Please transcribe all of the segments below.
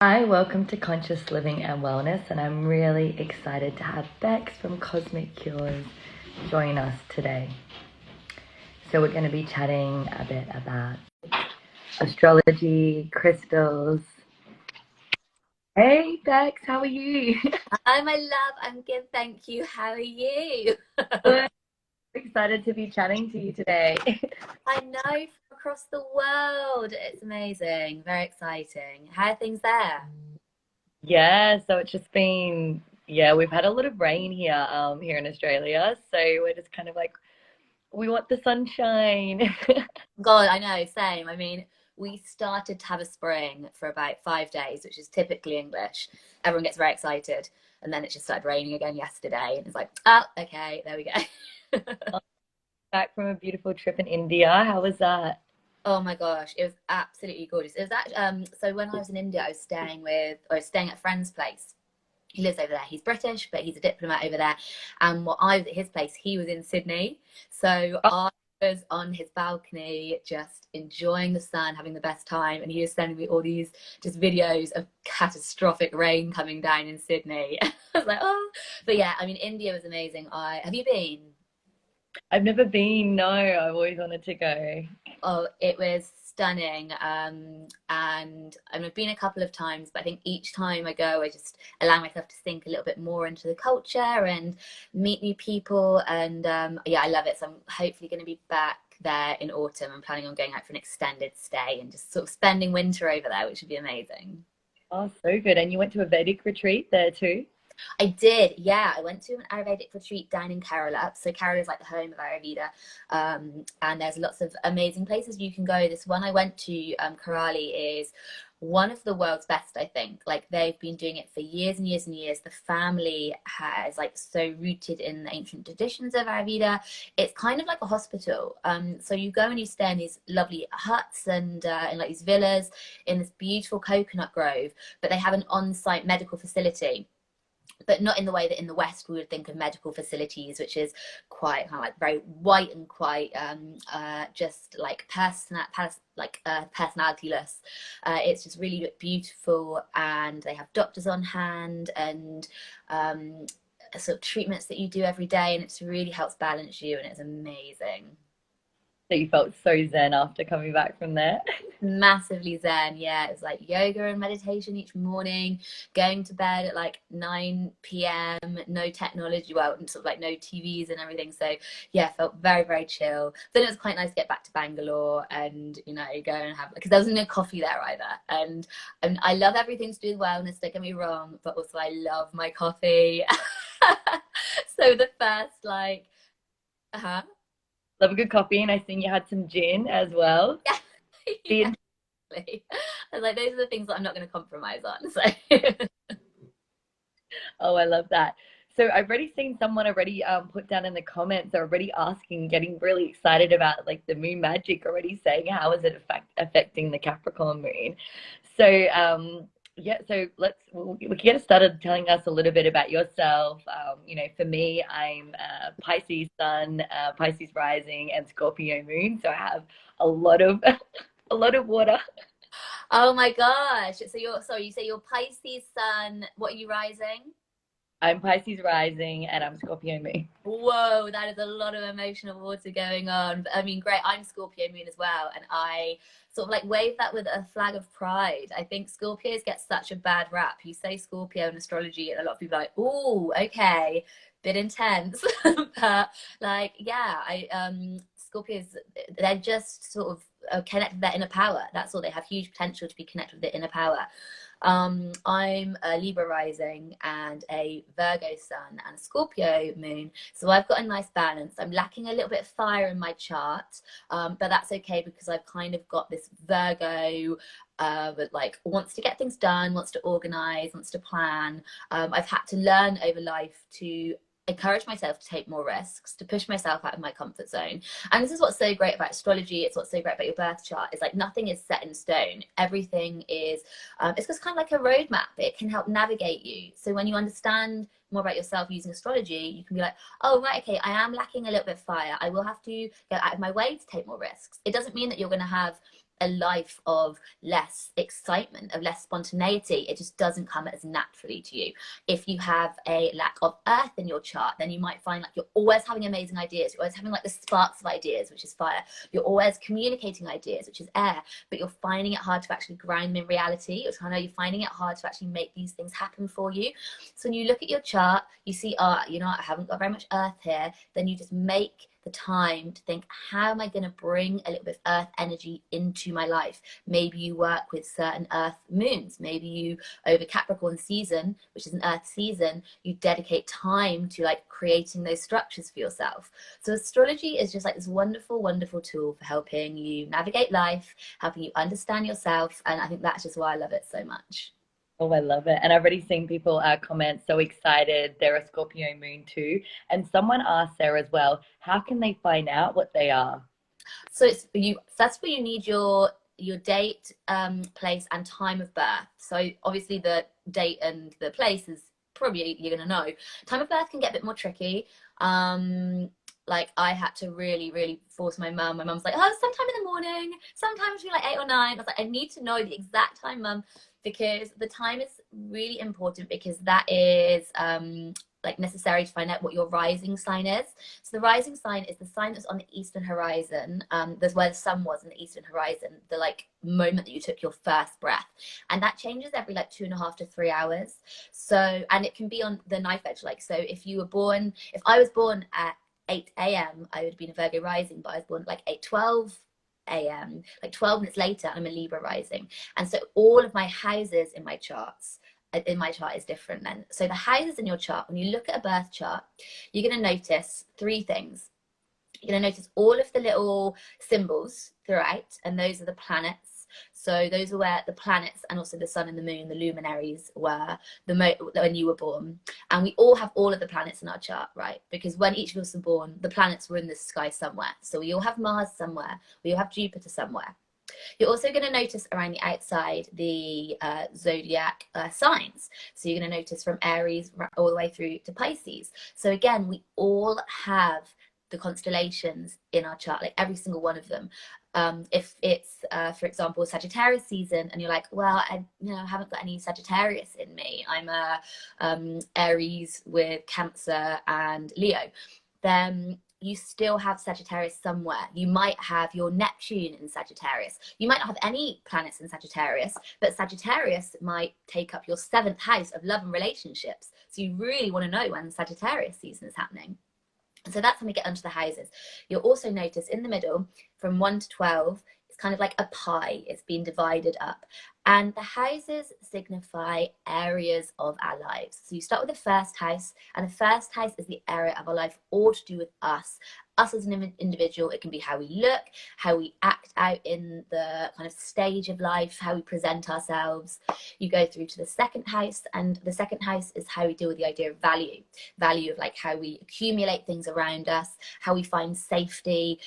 Hi, welcome to Conscious Living and Wellness, and I'm really excited to have Bex from Cosmic Cures join us today. So we're going to be chatting a bit about astrology, crystals. Hey Bex, how are you? Hi, my love. I'm good, thank you. How are you? Good. Excited to be chatting to you today. I know from across the world. It's amazing. Very exciting. How are things there? Yeah, so it's just been, yeah, we've had a lot of rain here in Australia, so we're just kind of like, we want the sunshine. God, I know, same. I mean, we started to have a spring for about 5 days, which is typically English. Everyone gets very excited. And then it just started raining again yesterday. And it's like, oh, okay, there we go. Back from a beautiful trip in India. How was that? Oh my gosh, it was absolutely gorgeous. It was actually, so when I was in India, I was staying at a friend's place. He lives over there. He's British, but he's a diplomat over there. And while I was at his place, he was in Sydney. So Oh, I was on his balcony, just enjoying the sun, having the best time. And he was sending me all these just videos of catastrophic rain coming down in Sydney. I was like, oh, but yeah, I mean, India was amazing. Have you been? I've never been. No, I've always wanted to go. Oh, it was stunning. And I've been a couple of times, but I think each time I go, I just allow myself to sink a little bit more into the culture and meet new people. And yeah, I love it. So I'm hopefully going to be back there in autumn. I'm planning on going out for an extended stay and just sort of spending winter over there, which would be amazing. Oh, so good. And you went to a Vedic retreat there too? I did, yeah. I went to an Ayurvedic retreat down in Kerala. So Kerala is like the home of Ayurveda, and there's lots of amazing places you can go. This one I went to, Karali, is one of the world's best, I think. Like they've been doing it for years and years and years. The family has like so rooted in the ancient traditions of Ayurveda. It's kind of like a hospital. So you go and you stay in these lovely huts and in like these villas in this beautiful coconut grove, but they have an on-site medical facility, but not in the way that in the West we would think of medical facilities, which is quite kind of like very white and quite just like personalityless. It's just really beautiful, and they have doctors on hand and sort of treatments that you do every day, and it really helps balance you, and it's amazing. So you felt so zen after coming back from there? Massively zen, yeah. It's like yoga and meditation each morning, going to bed at like 9 p.m., no technology, well, sort of like no TVs and everything. So yeah, felt very, very chill. Then it was quite nice to get back to Bangalore and, go and have, because there was no coffee there either. And I love everything to do with wellness, don't get me wrong, but also I love my coffee. So the first like, uh-huh. Love a good coffee, and I seen you had some gin as well. Yeah. The- I was like, those are the things that I'm not going to compromise on. So, Oh, I love that. So I've already seen someone already put down in the comments, they're already asking, getting really excited about like the moon magic, already saying how is it affecting the Capricorn moon. So yeah, so we can get started telling us a little bit about yourself. For me, I'm Pisces Sun, Pisces Rising, and Scorpio Moon. So I have a lot of a lot of water. oh my gosh. So sorry, you say you're Pisces Sun. What are you rising? I'm Pisces Rising, and I'm Scorpio Moon. Whoa, that is a lot of emotional water going on. But I mean, great. I'm Scorpio Moon as well, and I sort of like wave that with a flag of pride. I think Scorpios get such a bad rap. You say Scorpio in astrology, and a lot of people are like, "Oh, okay, bit intense." But like, yeah, I Scorpios, they're just sort of connected to their inner power. That's all. They have huge potential to be connected with their inner power. I'm a Libra rising and a Virgo sun and a Scorpio moon. So I've got a nice balance. I'm lacking a little bit of fire in my chart, but that's okay because I've kind of got this Virgo that like wants to get things done, wants to organize, wants to plan. I've had to learn over life to encourage myself to take more risks, to push myself out of my comfort zone. And this is what's so great about astrology. It's what's so great about your birth chart. It's like nothing is set in stone. Everything is, it's just kind of like a roadmap. It can help navigate you. So when you understand more about yourself using astrology, you can be like, oh, right, okay, I am lacking a little bit of fire. I will have to go out of my way to take more risks. It doesn't mean that you're going to have a life of less excitement, of less spontaneity. It just doesn't come as naturally to you. If you have a lack of earth in your chart, then you might find like you're always having amazing ideas. You're always having like the sparks of ideas, which is fire. You're always communicating ideas, which is air, but you're finding it hard to actually ground them in reality. You're finding it hard to actually make these things happen for you. So when you look at your chart, you see, you know, I haven't got very much earth here. Then you just make the time to think, how am I going to bring a little bit of earth energy into my life? Maybe you work with certain earth moons. Maybe you, over Capricorn season, which is an earth season, you dedicate time to like creating those structures for yourself. So astrology is just like this wonderful, wonderful tool for helping you navigate life, helping you understand yourself. And I think that's just why I love it so much. Oh, I love it. And I've already seen people comment so excited. They're a Scorpio moon too. And someone asked Sarah as well, how can they find out what they are? So it's you, that's where you need your date, place and time of birth. So obviously the date and the place is probably you're gonna know. Time of birth can get a bit more tricky. Like I had to really, really force my mum. My mum's like, oh, sometime in the morning, sometime between like 8 or 9. I was like, I need to know the exact time, mum, because the time is really important, because that is like necessary to find out what your rising sign is. So the rising sign is the sign that's on the eastern horizon. There's where the sun was in the eastern horizon, the like moment that you took your first breath, and that changes every like 2.5 to 3 hours. So, and it can be on the knife edge. Like, so if I was born at 8 a.m., I would have been a Virgo rising, but I was born at like 8:12 a.m. Like 12 minutes later, I'm a Libra rising. And so all of my houses in my chart is different then. So the houses in your chart, when you look at a birth chart, you're going to notice 3 things. You're going to notice all of the little symbols throughout, and those are the planets. So those are where the planets and also the sun and the moon, the luminaries, were when you were born. And we all have all of the planets in our chart, right? Because when each of us were born, the planets were in the sky somewhere. So we all have Mars somewhere. We all have Jupiter somewhere. You're also going to notice around the outside the zodiac signs. So you're going to notice from Aries all the way through to Pisces. So again, we all have the constellations in our chart, like every single one of them. If it's, for example, Sagittarius season, and you're like, well, I haven't got any Sagittarius in me. I'm a Aries with Cancer and Leo. Then you still have Sagittarius somewhere. You might have your Neptune in Sagittarius. You might not have any planets in Sagittarius, but Sagittarius might take up your 7th house of love and relationships. So you really want to know when Sagittarius season is happening. So that's when we get onto the houses. You'll also notice in the middle, from 1 to 12, it's kind of like a pie. It's been divided up. And the houses signify areas of our lives. So you start with the first house, and the first house is the area of our life all to do with us as an individual. It can be how we look, how we act out in the kind of stage of life, how we present ourselves. You go through to the second house, and the second house is how we deal with the idea of value of like how we accumulate things around us, how we find safety,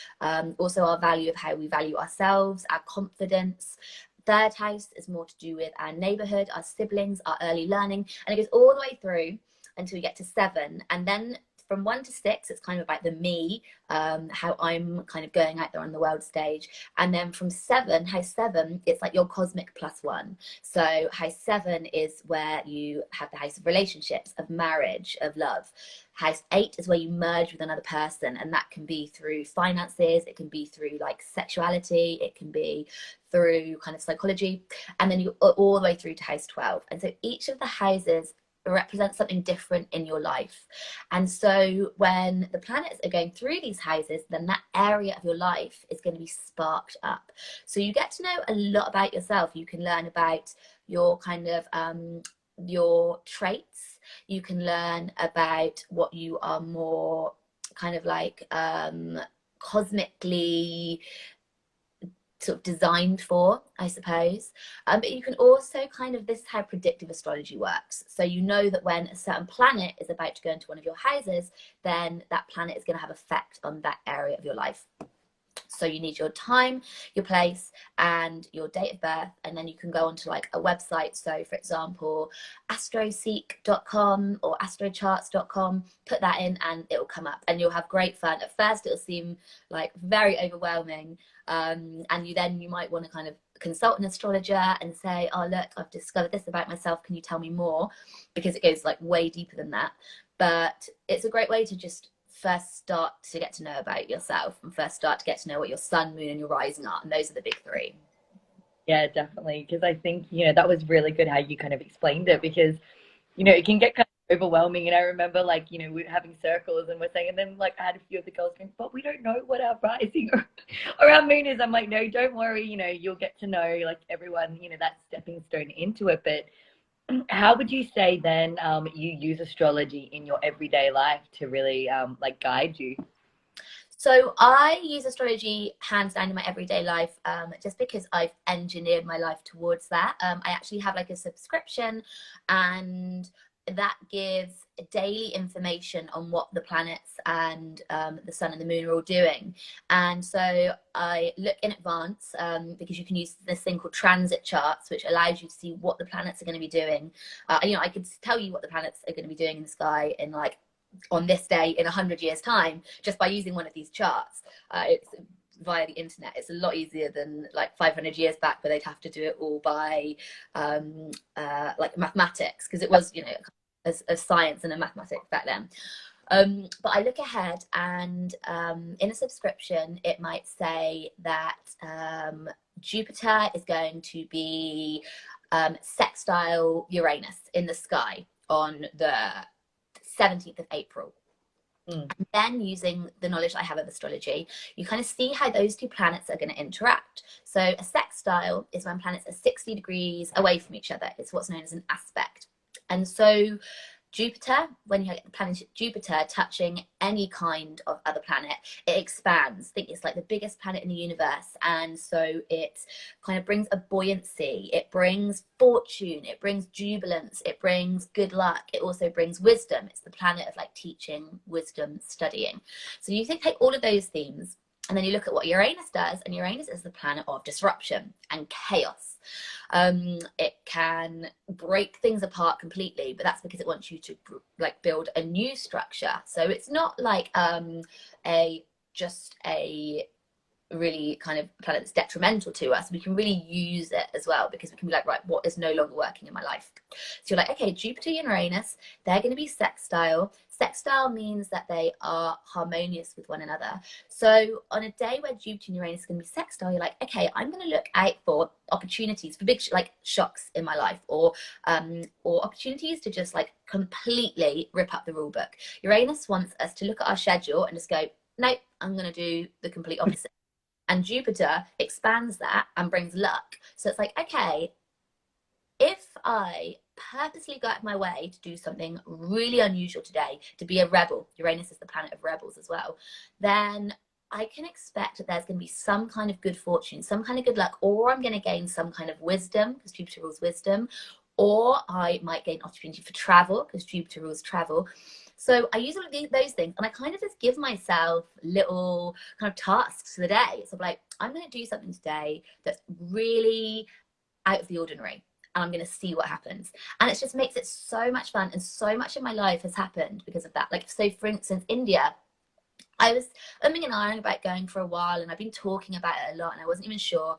also our value of how we value ourselves, our confidence. Third house is more to do with our neighborhood, our siblings, our early learning, and it goes all the way through until we get to 7. And then from 1 to 6, it's kind of about the me, how I'm kind of going out there on the world stage. And then from 7, house 7, it's like your cosmic +1. So house 7 is where you have the house of relationships, of marriage, of love. House 8 is where you merge with another person, and that can be through finances, it can be through like sexuality, it can be through kind of psychology, and then you all the way through to house 12. And so each of the houses represents something different in your life. And so when the planets are going through these houses, then that area of your life is going to be sparked up. So you get to know a lot about yourself. You can learn about your kind of your traits. You can learn about what you are more kind of like cosmically sort of designed for, I suppose. But you can also kind of, this is how predictive astrology works. So you know that when a certain planet is about to go into one of your houses, then that planet is going to have effect on that area of your life. So you need your time, your place, and your date of birth, and then you can go onto like a website. So for example, astroseek.com or astrocharts.com, put that in and it will come up and you'll have great fun. At first it'll seem like very overwhelming, and you might want to kind of consult an astrologer and say, oh look, I've discovered this about myself, can you tell me more? Because it goes like way deeper than that. But it's a great way to just first start to get to know about yourself and first start to get to know what your sun, moon, and your rising are. And those are the big three. Yeah, definitely. Because I think, that was really good how you kind of explained it, because, it can get kind of overwhelming. And I remember, like, we're having circles and we're saying, and then, like, I had a few of the girls going, but we don't know what our rising or our moon is. I'm like, no, don't worry. You'll get to know, like, everyone, that stepping stone into it. But how would you say then you use astrology in your everyday life to really, like, guide you? So I use astrology hands down in my everyday life, just because I've engineered my life towards that. I actually have like a subscription, and that gives daily information on what the planets and the sun and the moon are all doing. And so I look in advance, because you can use this thing called transit charts, which allows you to see what the planets are going to be doing. I could tell you what the planets are going to be doing in the sky in like on this day in 100 years time just by using one of these charts. It's via the internet. It's a lot easier than like 500 years back where they'd have to do it all by like mathematics, because it was a science and a mathematics back then. But I look ahead, and in a subscription it might say that Jupiter is going to be sextile Uranus in the sky on the 17th of April. Then, using the knowledge I have of astrology, you kind of see how those two planets are going to interact. So a sextile is when planets are 60 degrees away from each other. It's what's known as an aspect. And so Jupiter, when you get the planet Jupiter touching any kind of other planet, it expands. I think it's like the biggest planet in the universe. And so it kind of brings a buoyancy. It brings fortune. It brings jubilance. It brings good luck. It also brings wisdom. It's the planet of like teaching, wisdom, studying. So you take all of those themes, and then you look at what Uranus does, and Uranus is the planet of disruption and chaos. It can break things apart completely, but that's because it wants you to like build a new structure. So it's not like just a really kind of planet that's detrimental to us. We can really use it as well, because we can be like, right, what is no longer working in my life? So you're like, okay, Jupiter and Uranus, they're going to be sextile. Sextile means that they are harmonious with one another. So on a day where Jupiter and Uranus is going to be sextile, you're like, okay, I'm going to look out for opportunities for big like shocks in my life, or opportunities to just like completely rip up the rule book. Uranus wants us to look at our schedule and just go, nope, I'm going to do the complete opposite. And Jupiter expands that and brings luck. So it's like, okay, if I purposely go out of my way to do something really unusual today, to be a rebel, Uranus is the planet of rebels as well, then I can expect that there's going to be some kind of good fortune, some kind of good luck, or I'm going to gain some kind of wisdom, because Jupiter rules wisdom, or I might gain opportunity for travel, because Jupiter rules travel. So I use all of those things, and I kind of just give myself little kind of tasks for the day. So I'm like, I'm going to do something today that's really out of the ordinary, and I'm going to see what happens. And it just makes it so much fun, and so much of my life has happened because of that. Like, so for instance, India, I was umming and ahhing about going for a while, and I've been talking about it a lot, and I wasn't even sure.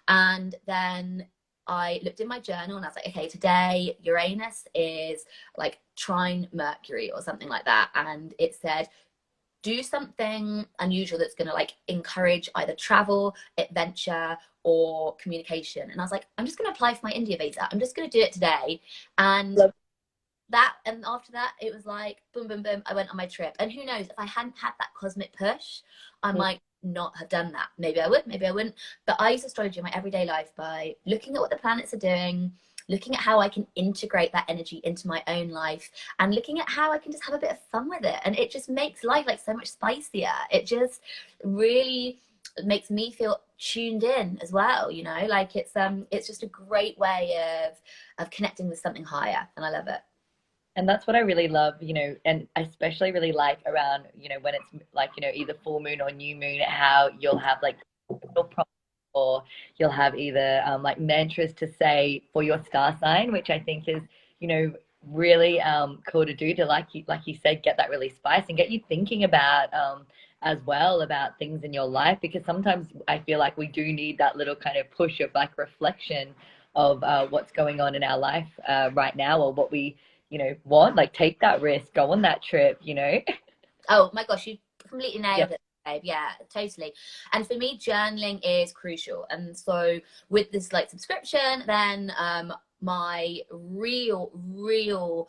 And then I looked in my journal and I was like, okay, today Uranus is like trine Mercury or something like that. And it said, do something unusual that's going to like encourage either travel, adventure, or communication. And I was like, I'm just going to apply for my India visa. I'm just going to do it today. And after that, it was like, boom, boom, boom. I went on my trip. And who knows, if I hadn't had that cosmic push, I might not have done that. Maybe I would, maybe I wouldn't. But I use astrology in my everyday life by looking at what the planets are doing, looking at how I can integrate that energy into my own life, and looking at how I can just have a bit of fun with it. And it just makes life like so much spicier. It just really makes me feel tuned in as well, you know, like it's just a great way of connecting with something higher, and I love it. And that's what I really love, and I especially really like around, when it's like, either full moon or new moon, how you'll have like little prompts, or you'll have either like mantras to say for your star sign, which I think is, really cool to do, to like you said, get that really spice and get you thinking about as well about things in your life, because sometimes I feel like we do need that little kind of push of like reflection of what's going on in our life right now, or what we want, like take that risk, go on that trip. Oh my gosh, you completely Yeah. nailed it, babe. Yeah, totally. And for me, journaling is crucial. And so with this like subscription, then my real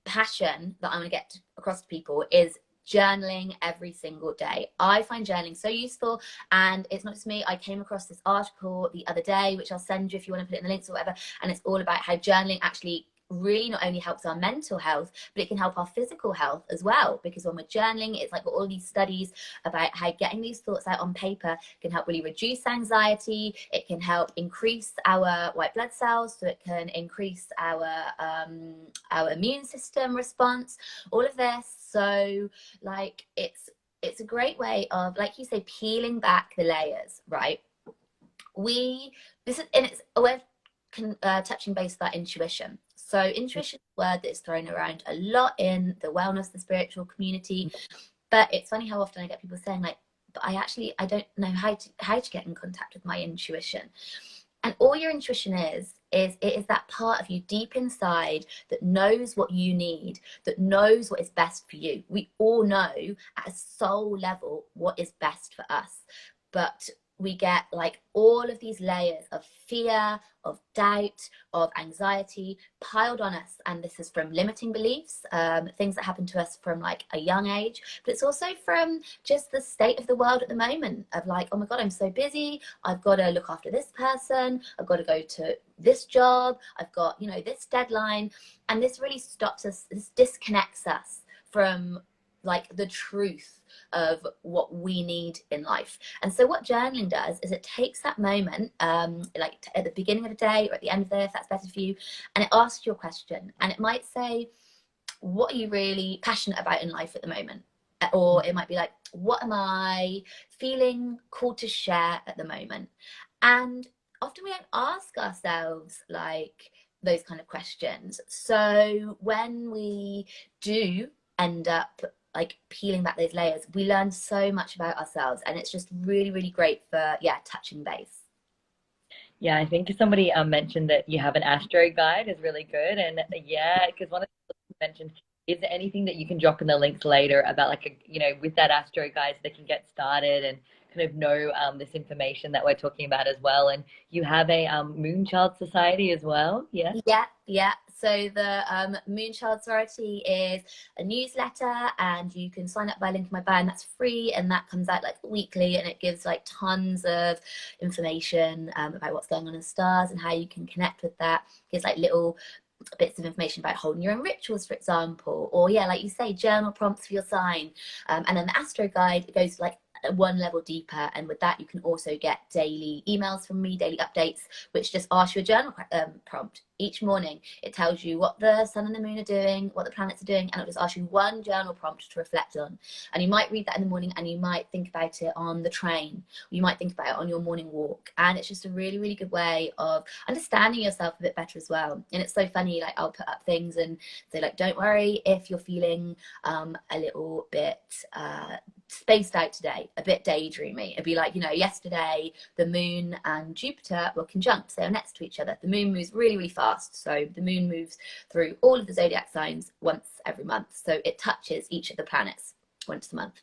passion that I'm gonna get across to people is journaling every single day. I find journaling so useful, and it's not just me. I came across this article the other day, which I'll send you if you want to put it in the links or whatever, and it's all about how journaling actually really not only helps our mental health, but it can help our physical health as well, because when we're journaling, it's like all these studies about how getting these thoughts out on paper can help really reduce anxiety. It can help increase our white blood cells, so it can increase our immune system response, all of this. So like it's a great way of, like you say, peeling back the layers, right? We this is and it's a way of touching base with that intuition. So intuition is a word that is thrown around a lot in the wellness, the spiritual community. But it's funny how often I get people saying like, but I don't know how to get in contact with my intuition. And all your intuition is it is that part of you deep inside that knows what you need, that knows what is best for you. We all know at a soul level what is best for us. But we get like all of these layers of fear, of doubt, of anxiety piled on us. And this is from limiting beliefs, things that happen to us from like a young age, but it's also from just the state of the world at the moment of like, oh my God, I'm so busy. I've got to look after this person. I've got to go to this job. I've got, this deadline. And this really stops us, this disconnects us from like the truth of what we need in life. And so what journaling does is it takes that moment, like at the beginning of the day or at the end of the day, if that's better for you, and it asks you a question. And it might say, what are you really passionate about in life at the moment? Or it might be like, what am I feeling called to share at the moment? And often we don't ask ourselves like those kind of questions. So when we do end up like peeling back those layers, we learn so much about ourselves, and it's just really, really great for touching base. Yeah, I think somebody mentioned that you have an astro guide is really good. And yeah, because one of the things you mentioned, is there anything that you can drop in the links later about like with that astro guide, so they can get started and kind of know this information that we're talking about as well. And you have a Moonchild Society as well. Yeah. Yeah. So the Moonchild Sorority is a newsletter, and you can sign up by link in my bio, and that's free, and that comes out like weekly, and it gives like tons of information about what's going on in stars and how you can connect with that. It gives like little bits of information about holding your own rituals, for example, or yeah, like you say, journal prompts for your sign. And then the Astro Guide goes like one level deeper, and with that you can also get daily emails from me, daily updates, which just ask you a journal prompt each morning. It tells you what the sun and the moon are doing, what the planets are doing, and it'll just ask you one journal prompt to reflect on. And you might read that in the morning, and you might think about it on the train, you might think about it on your morning walk, and it's just a really, really good way of understanding yourself a bit better as well. And it's so funny, like I'll put up things and say like, don't worry if you're feeling a little bit spaced out today, a bit daydreamy. It'd be like, yesterday the moon and Jupiter were conjunct, they were next to each other. The moon moves really, really fast. So the moon moves through all of the zodiac signs once every month. So it touches each of the planets once a month.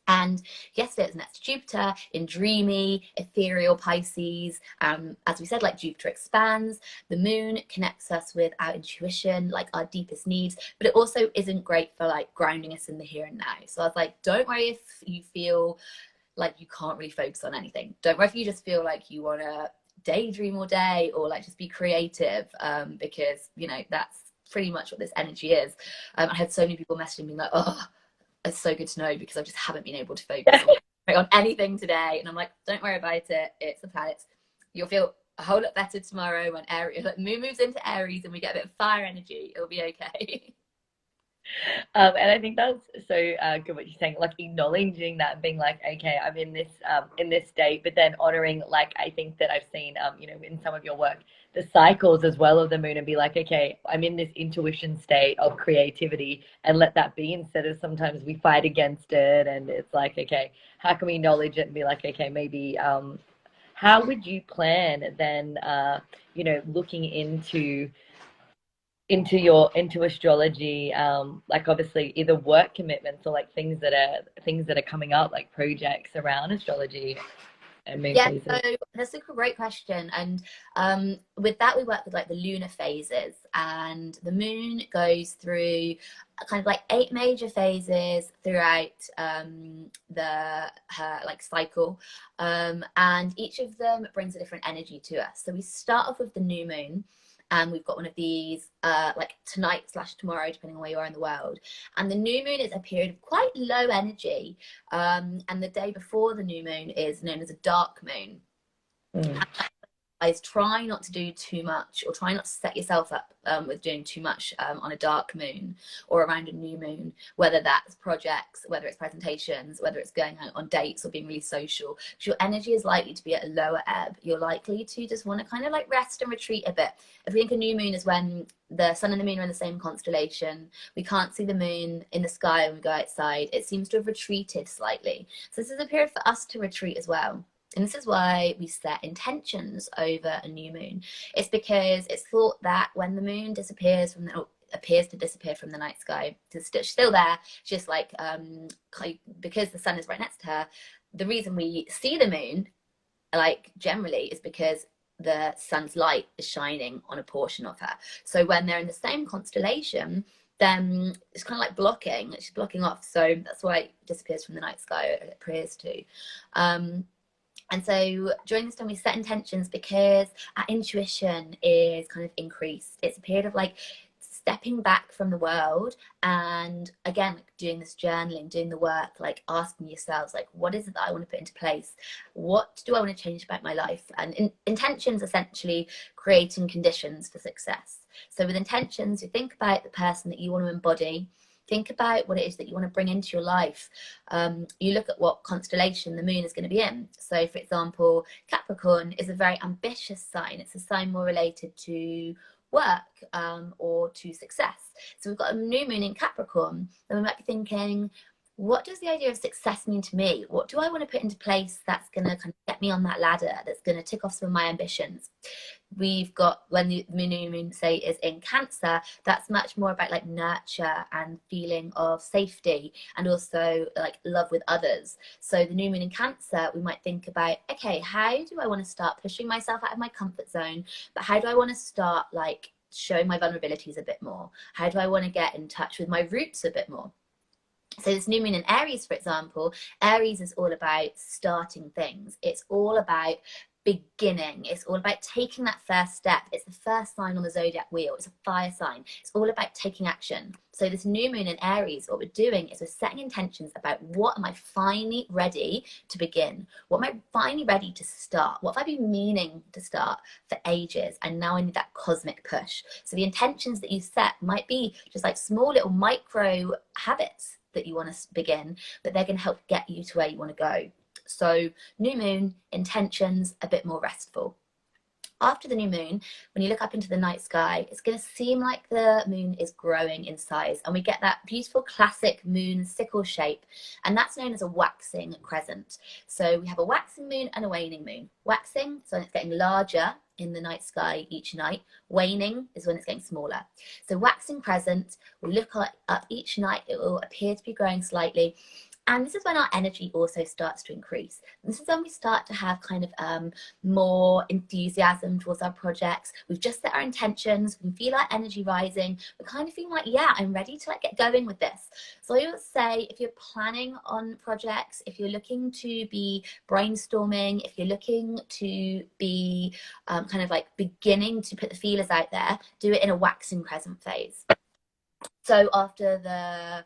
And yesterday it was next to Jupiter in dreamy, ethereal Pisces. As we said, like Jupiter expands, the moon connects us with our intuition, like our deepest needs, but it also isn't great for like grounding us in the here and now. So I was like, don't worry if you feel like you can't really focus on anything. Don't worry if you just feel like you want to daydream all day or like just be creative, because, that's pretty much what this energy is. I had so many people messaging me like, oh, it's so good to know, because I just haven't been able to focus on anything today. And I'm like, don't worry about it. It's the planets. You'll feel a whole lot better tomorrow when Aries, like moon moves into Aries and we get a bit of fire energy. It'll be okay. And I think that's so good what you're saying, like acknowledging that and being like, okay, I'm in this state, but then honoring, like I think that I've seen, you know, in some of your work, the cycles as well of the moon, and be like, okay, I'm in this intuition state of creativity, and let that be, instead of sometimes we fight against it, and it's like, okay, how can we acknowledge it and be like, okay, maybe how would you plan then, you know, looking into astrology, like obviously either work commitments or like things that are coming up, like projects around astrology and moon Yeah, phases. so that's a great question. And with that, we work with like the lunar phases, and the moon goes through kind of like 8 major phases throughout her like cycle, and each of them brings a different energy to us. So we start off with the new moon, and we've got one of these like tonight slash tomorrow, depending on where you are in the world. And the new moon is a period of quite low energy, and the day before the new moon is known as a dark moon. Mm. Is try not to do too much, or try not to set yourself up with doing too much on a dark moon or around a new moon, whether that's projects, whether it's presentations, whether it's going out on dates or being really social. Because your energy is likely to be at a lower ebb. You're likely to just want to kind of like rest and retreat a bit. If we think a new moon is when the sun and the moon are in the same constellation, we can't see the moon in the sky when we go outside. It seems to have retreated slightly. So this is a period for us to retreat as well. And this is why we set intentions over a new moon. It's because it's thought that when the moon disappears from the, appears to disappear from the night sky, it's still there, just like because the sun is right next to her. The reason we see the moon, like generally, is because the sun's light is shining on a portion of her. So when they're in the same constellation, then it's kind of like blocking. It's blocking off. So that's why it disappears from the night sky. It appears to. And so during this time, we set intentions because our intuition is kind of increased. It's a period of like stepping back from the world, and again, like doing this journaling, doing the work, like asking yourselves, like, what is it that I want to put into place? What do I want to change about my life? And intentions essentially creating conditions for success. So with intentions, you think about the person that you want to embody. Think about what it is that you want to bring into your life. You look at what constellation the moon is going to be in. So, for example, Capricorn is a very ambitious sign. It's a sign more related to work or to success. So we've got a new moon in Capricorn. Then we might be thinking, what does the idea of success mean to me? What do I want to put into place that's going to kind of get me on that ladder, that's going to tick off some of my ambitions? We've got, when the new moon say is in Cancer, that's much more about like nurture and feeling of safety, and also like love with others. So the new moon in Cancer, we might think about, okay, how do I want to start pushing myself out of my comfort zone, but how do I want to start like showing my vulnerabilities a bit more? How do I want to get in touch with my roots a bit more? So this new moon in Aries, for example, Aries is all about starting things. It's all about beginning. It's all about taking that first step. It's the first sign on the zodiac wheel. It's a fire sign. It's all about taking action. So this new moon in Aries, what we're doing is we're setting intentions about, what am I finally ready to begin? What am I finally ready to start? What have I been meaning to start for ages? And now I need that cosmic push. So the intentions that you set might be just like small little micro habits that you want to begin, but they're going to help get you to where you want to go. So new moon, intentions, a bit more restful. After the new moon, when you look up into the night sky, it's going to seem like the moon is growing in size, and we get that beautiful classic moon sickle shape, and that's known as a waxing crescent. So we have a waxing moon and a waning moon. Waxing, so it's getting larger in the night sky each night. Waning is when it's getting smaller. So waxing crescent, we look up each night, it will appear to be growing slightly. And this is when our energy also starts to increase. This is when we start to have kind of more enthusiasm towards our projects. We've just set our intentions. We can feel our energy rising. We're kind of feeling like, yeah, I'm ready to like get going with this. So I would say, if you're planning on projects, if you're looking to be brainstorming, if you're looking to be kind of like beginning to put the feelers out there, do it in a waxing crescent phase. So after the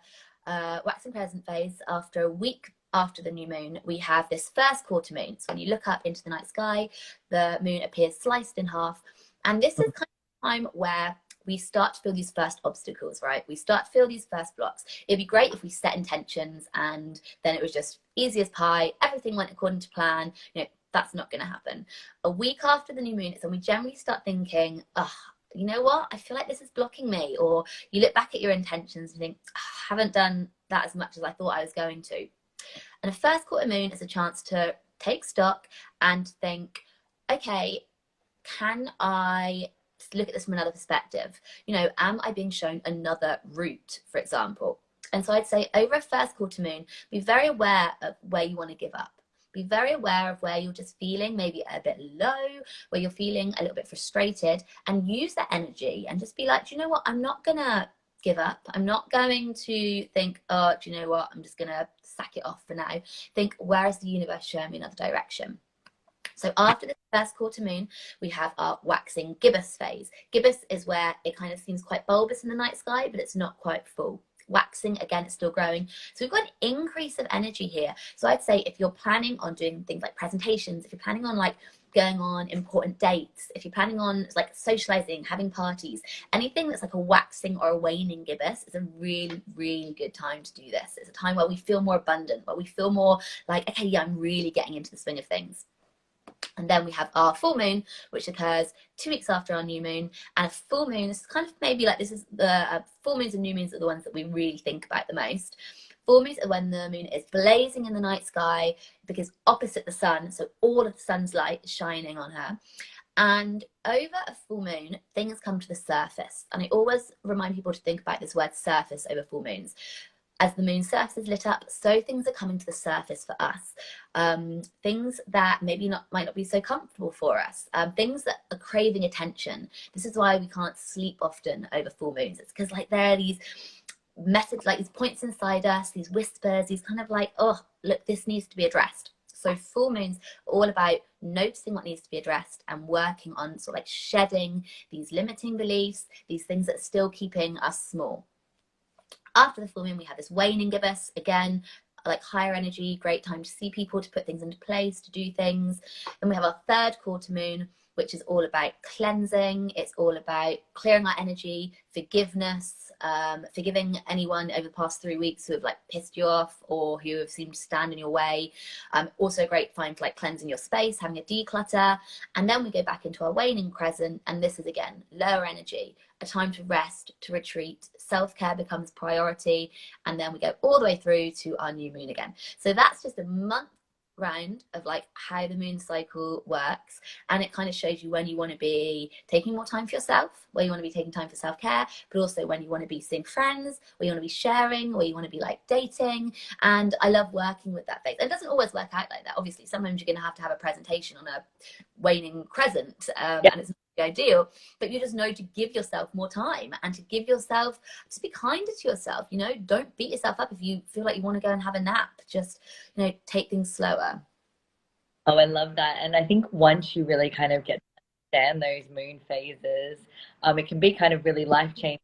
waxing crescent phase, after a week after the new moon, we have this first quarter moon. So when you look up into the night sky, the moon appears sliced in half. And this is kind of time where we start to feel these first obstacles, right? We start to feel these first blocks. It'd be great if we set intentions and then it was just easy as pie. Everything went according to plan. You know, that's not going to happen. A week after the new moon, it's when we generally start thinking, oh, you know what? I feel like this is blocking me. Or you look back at your intentions and think, oh, I haven't done that as much as I thought I was going to. And a first quarter moon is a chance to take stock and think, okay, can I look at this from another perspective? You know, am I being shown another route, for example? And so I'd say over a first quarter moon, be very aware of where you want to give up. Be very aware of where you're just feeling maybe a bit low, where you're feeling a little bit frustrated, and use that energy and just be like, do you know what? I'm not going to give up. I'm not going to think, oh, do you know what? I'm just going to sack it off for now. Think, where is the universe showing me another direction? So after this first quarter moon, we have our waxing gibbous phase. Gibbous is where it kind of seems quite bulbous in the night sky, but it's not quite full. Waxing, again, it's still growing. So we've got an increase of energy here. So I'd say if you're planning on doing things like presentations, if you're planning on like going on important dates, if you're planning on like socializing, having parties, anything that's like a waxing or a waning gibbous is a really, really good time to do this. It's a time where we feel more abundant, where we feel more like, okay, yeah, I'm really getting into the swing of things. And then we have our full moon, which occurs 2 weeks after our new moon. And a full moon is kind of maybe like, this is the full moons and new moons are the ones that we really think about the most. Full moons are when the moon is blazing in the night sky because opposite the sun, so all of the sun's light is shining on her. And over a full moon, things come to the surface. And I always remind people to think about this word surface over full moons. As the moon surface is lit up, so things are coming to the surface for us. Things that maybe might not be so comfortable for us. Things that are craving attention. This is why we can't sleep often over full moons. It's because like there are these methods, like these points inside us, these whispers, these kind of like, oh, look, this needs to be addressed. So full moons are all about noticing what needs to be addressed and working on sort of like shedding these limiting beliefs, these things that are still keeping us small. After the full moon, we have this waning gibbous, again, like higher energy, great time to see people, to put things into place, to do things. Then we have our third quarter moon, which is all about cleansing. It's all about clearing our energy, forgiveness, forgiving anyone over the past 3 weeks who have like pissed you off or who have seemed to stand in your way. Also a great time for like cleansing your space, having a declutter. And then we go back into our waning crescent. And this is again, lower energy, a time to rest, to retreat. Self-care becomes priority. And then we go all the way through to our new moon again. So that's just a month round of like how the moon cycle works, and it kind of shows you when you want to be taking more time for yourself, where you want to be taking time for self-care, but also when you want to be seeing friends, where you want to be sharing, where you want to be like dating. And I love working with that phase. It doesn't always work out like that, obviously. Sometimes you're going to have a presentation on a waning crescent, and it's not the ideal, but you just know to give yourself more time and to give yourself, just be kinder to yourself. You know, don't beat yourself up if you feel like you want to go and have a nap. Just, you know, take things slower. Oh, I love that. And I think once you really kind of get to understand those moon phases, it can be kind of really life-changing.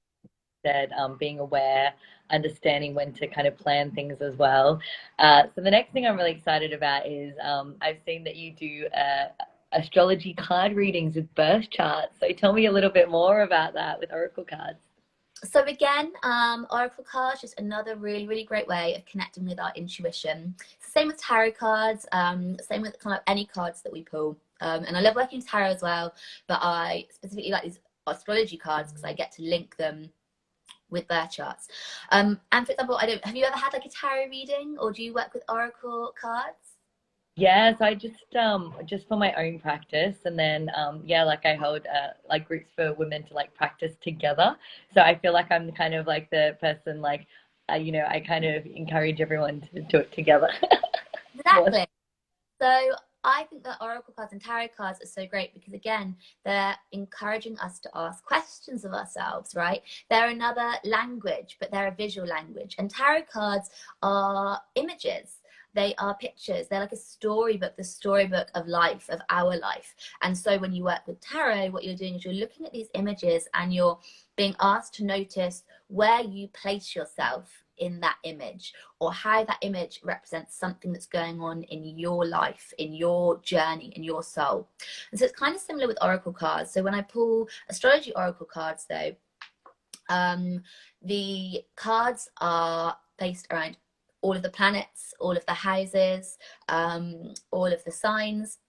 That being aware, understanding when to kind of plan things as well. So the next thing I'm really excited about is I've seen that you do astrology card readings with birth charts. So tell me a little bit more about that with oracle cards. So again, oracle cards, just another really, really great way of connecting with our intuition. Same with tarot cards, same with kind of any cards that we pull. And I love working with tarot as well, but I specifically like these astrology cards because I get to link them with birth charts. And for example, have you ever had like a tarot reading, or do you work with oracle cards? Yeah, so I just for my own practice, and then yeah, like I hold like groups for women to like practice together. So I feel like I'm kind of like the person like you know, I kind of encourage everyone to do it together. Exactly. So I think that oracle cards and tarot cards are so great because, again, they're encouraging us to ask questions of ourselves, right? They're another language, but they're a visual language. And tarot cards are images. They are pictures. They're like a storybook, the storybook of life, of our life. And so when you work with tarot, what you're doing is you're looking at these images and you're being asked to notice where you place yourself in that image, or how that image represents something that's going on in your life, in your journey, in your soul. And so it's kind of similar with oracle cards. So when I pull astrology oracle cards though, the cards are based around all of the planets, all of the houses, all of the signs.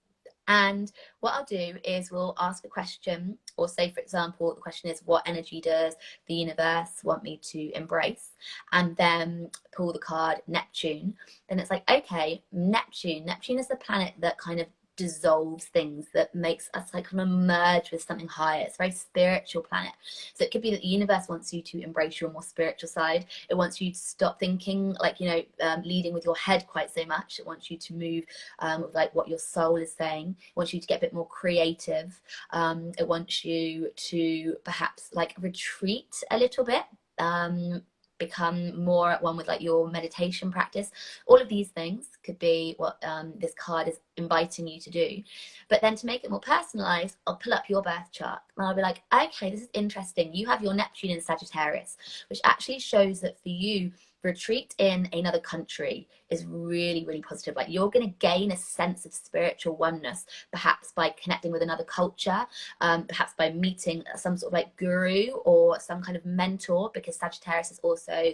And what I'll do is we'll ask a question, or say, for example, the question is, what energy does the universe want me to embrace? And then pull the card Neptune. Then it's like, okay, Neptune. Neptune is the planet that kind of dissolves things, that makes us like kind of merge with something higher. It's a very spiritual planet. So it could be that the universe wants you to embrace your more spiritual side. It wants you to stop thinking like, you know, leading with your head quite so much. It wants you to move with like what your soul is saying. It wants you to get a bit more creative. It wants you to perhaps like retreat a little bit, become more at one with like your meditation practice. All of these things could be what this card is inviting you to do. But then to make it more personalized, I'll pull up your birth chart and I'll be like, okay, this is interesting. You have your Neptune in Sagittarius, which actually shows that for you, retreat in another country is really, really positive. Like you're going to gain a sense of spiritual oneness, perhaps by connecting with another culture, perhaps by meeting some sort of like guru or some kind of mentor, because Sagittarius is also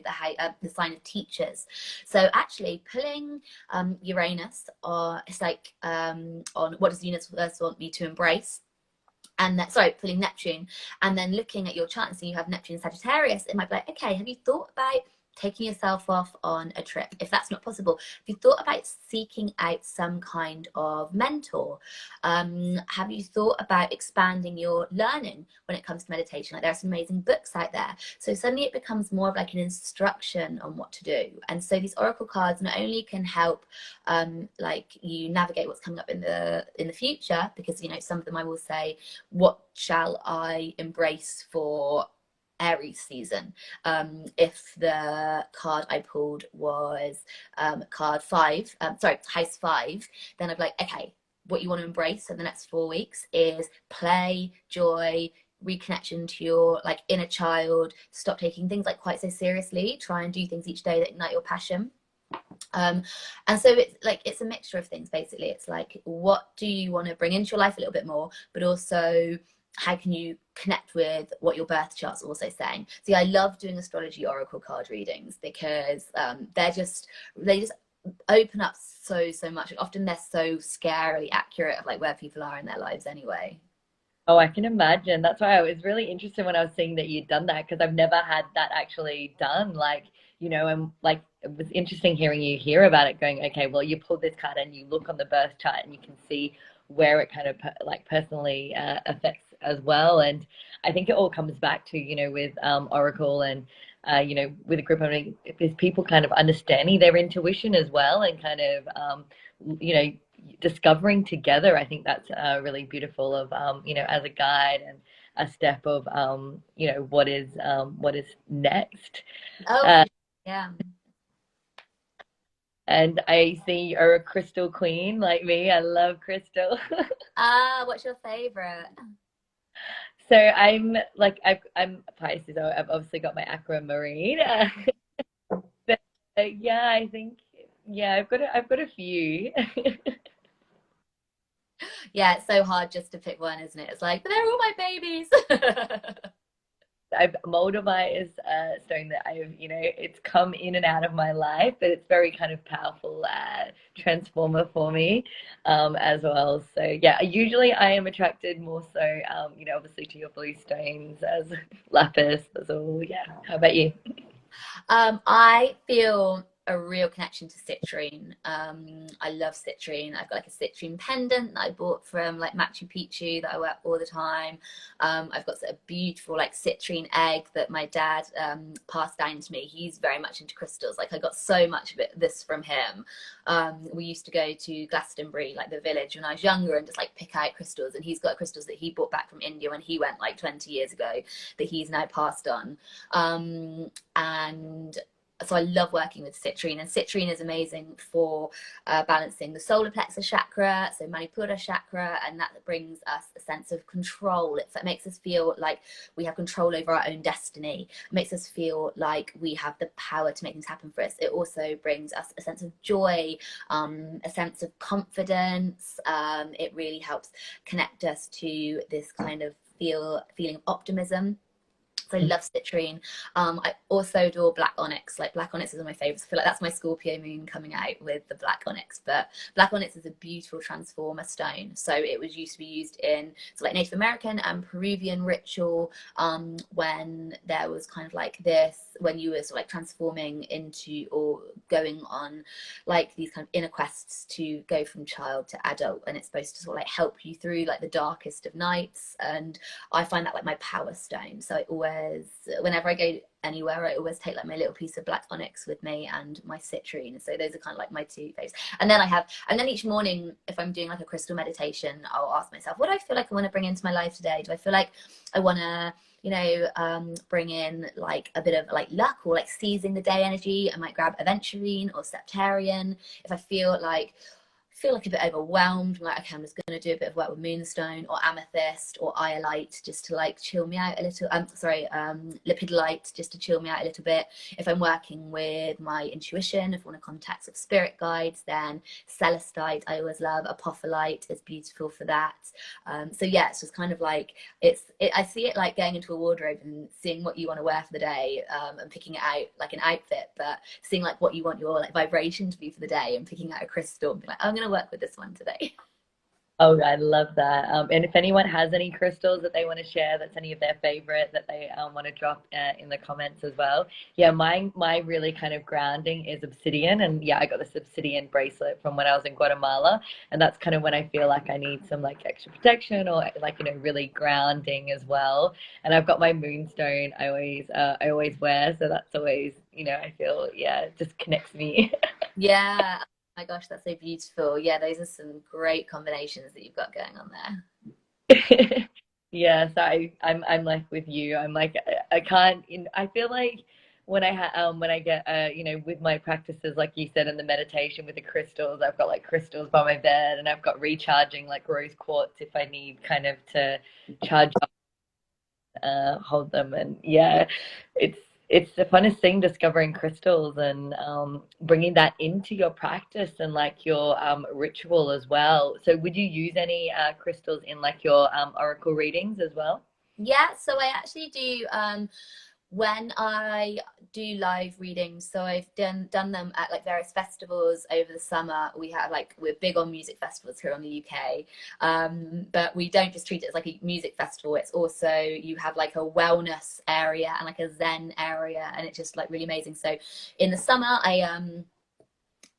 the sign of teachers. So actually pulling Uranus, or it's like on what does the universe want me to embrace, and that, sorry, pulling Neptune, and then looking at your chart and seeing you have Neptune in Sagittarius, it might be like, okay, have you thought about taking yourself off on a trip? If that's not possible, have you thought about seeking out some kind of mentor? Have you thought about expanding your learning when it comes to meditation? Like there are some amazing books out there. So suddenly it becomes more of like an instruction on what to do. And so these oracle cards not only can help like you navigate what's coming up in the future, because you know some of them I will say, what shall I embrace for Aries season? If the card I pulled was card 5, sorry, house 5, then I'd be like, okay, what you want to embrace in the next 4 weeks is play, joy, reconnection to your like inner child. Stop taking things like quite so seriously. Try and do things each day that ignite your passion. And so it's like it's a mixture of things. Basically, it's like, what do you want to bring into your life a little bit more, but also how can you connect with what your birth chart's also saying? See, I love doing astrology oracle card readings because they just open up so much. Often they're so scarily accurate of like where people are in their lives anyway. Oh, I can imagine. That's why I was really interested when I was seeing that you'd done that, because I've never had that actually done. Like, you know, and like it was interesting hearing you hear about it, going, okay, well, you pull this card and you look on the birth chart and you can see where it kind of like personally affects as well. And I think it all comes back to, you know, with Oracle and, you know, with a group, I mean, there's people kind of understanding their intuition as well and kind of, you know, discovering together. I think that's really beautiful of you know, as a guide and a step of you know, what is next. Oh, uh, yeah. and I see you're a crystal queen like me. I love crystal. What's your favorite? So I'm like I'm Pisces, so I've obviously got my aquamarine. But yeah, I think yeah, I've got a few. Yeah, it's so hard just to pick one, isn't it? It's like, they're all my babies. I've Moldavite is a stone that I've, you know, it's come in and out of my life, but it's very kind of powerful transformer for me as well. So yeah, usually I am attracted more so, you know, obviously to your blue stones as lapis. That's all. Yeah. How about you? I feel a real connection to citrine. I love citrine. I've got like a citrine pendant that I bought from like Machu Picchu that I wear all the time. I've got a beautiful like citrine egg that my dad passed down to me. He's very much into crystals. Like I got so much of this from him. We used to go to Glastonbury, like the village, when I was younger, and just like pick out crystals. And he's got crystals that he brought back from India when he went like 20 years ago that he's now passed on. And so I love working with citrine, and citrine is amazing for balancing the solar plexus chakra, so Manipura chakra, and that brings us a sense of control. It makes us feel like we have control over our own destiny. It makes us feel like we have the power to make things happen for us. It also brings us a sense of joy, a sense of confidence. It really helps connect us to this kind of feeling of optimism. So I love citrine. I also adore black onyx. Like black onyx is one of my favorites. I feel like that's my Scorpio moon coming out with the black onyx. But black onyx is a beautiful transformer stone. So it was used to be used in like Native American and Peruvian ritual, when there was kind of like this, when you were sort of like transforming into or going on like these kind of inner quests to go from child to adult, and it's supposed to sort of like help you through like the darkest of nights. And I find that like my power stone. So I always, whenever I go anywhere, I always take like my little piece of black onyx with me and my citrine. So those are kind of like my two favorites. And then each morning, if I'm doing like a crystal meditation, I'll ask myself, what do I feel like I want to bring into my life today? Do I feel like I want to, bring in like a bit of like luck or like seizing the day energy? I might grab aventurine or septarian. If I feel like a bit overwhelmed, I'm like, okay, I'm just going to do a bit of work with moonstone or amethyst or iolite just to like chill me out a little. Lepidolite just to chill me out a little bit. If I'm working with my intuition, if I want to contact some spirit guides, then celestite I always love. Apophyllite is beautiful for that. So yeah, it's just kind of like I see it like going into a wardrobe and seeing what you want to wear for the day, and picking it out like an outfit, but seeing like what you want your like vibration to be for the day and picking out a crystal and be like, I'm going to work with this one today. Oh, I love that. And if anyone has any crystals that they want to share, that's any of their favorite that they want to drop in the comments as well. Yeah, my really kind of grounding is obsidian, and yeah, I got this obsidian bracelet from when I was in Guatemala, and that's kind of when I feel like I need some like extra protection or like really grounding as well. And I've got my moonstone. I always wear, so that's always I feel it just connects me. Yeah. Oh my gosh, that's so beautiful. Yeah, those are some great combinations that you've got going on there. Yeah, so I'm like with you. I'm like I can't. I feel like when I get with my practices, like you said, in the meditation with the crystals, I've got like crystals by my bed, and I've got recharging like rose quartz if I need kind of to charge up, hold them, and yeah, it's it's the funnest thing discovering crystals and bringing that into your practice and like your ritual as well. So would you use any crystals in like your oracle readings as well? Yeah, so I actually do when I do live readings. So I've done them at like various festivals over the summer. We're big on music festivals here in the UK, but we don't just treat it as like a music festival. It's also you have like a wellness area and like a Zen area, and it's just like really amazing. So in the summer,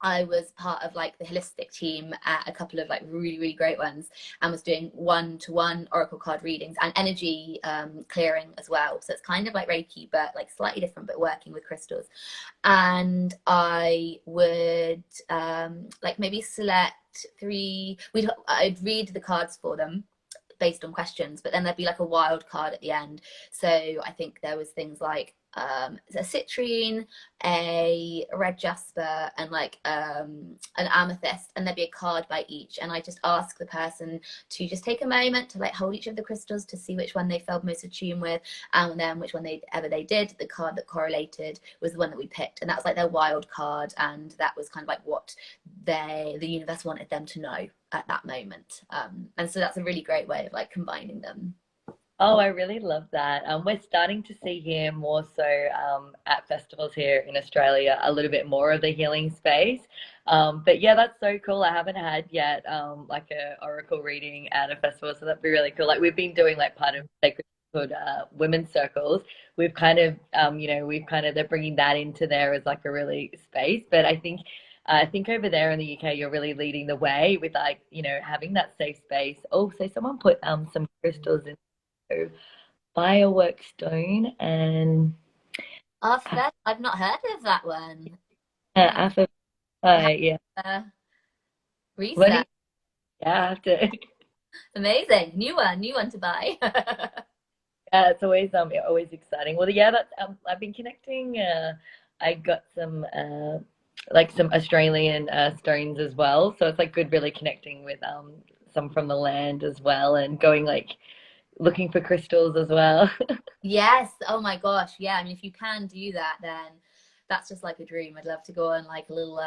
I was part of like the holistic team at a couple of like really, really great ones, and was doing one-to-one oracle card readings and energy clearing as well. So it's kind of like Reiki, but like slightly different, but working with crystals. And I would like maybe select I'd read the cards for them based on questions, but then there'd be like a wild card at the end. So I think there was things like a citrine, a red jasper, and like an amethyst, and there'd be a card by each. And I just ask the person to just take a moment to like hold each of the crystals to see which one they felt most attuned with, and then which one they did. The card that correlated was the one that we picked, and that was like their wild card, and that was kind of like what the universe wanted them to know at that moment. And so that's a really great way of like combining them. Oh, I really love that. We're starting to see here more so at festivals here in Australia, a little bit more of the healing space. But yeah, that's so cool. I haven't had yet like a oracle reading at a festival, so that'd be really cool. Like we've been doing like part of sacred women's circles. We've kind of they're bringing that into there as like a really space. But I think over there in the UK, you're really leading the way with like having that safe space. Also, someone put some crystals in firework stone and Oh, I've not heard of that one. Yeah, apple I have pie. Yeah, what do research. you, yeah, I have to. Amazing, new one to buy. Yeah, it's always exciting. Well, yeah, that's I've been connecting. I got some like some Australian stones as well. So it's like good really connecting with some from the land as well and going like looking for crystals as well. Yes. Oh my gosh. Yeah. I mean, if you can do that, then that's just like a dream. I'd love to go on like a little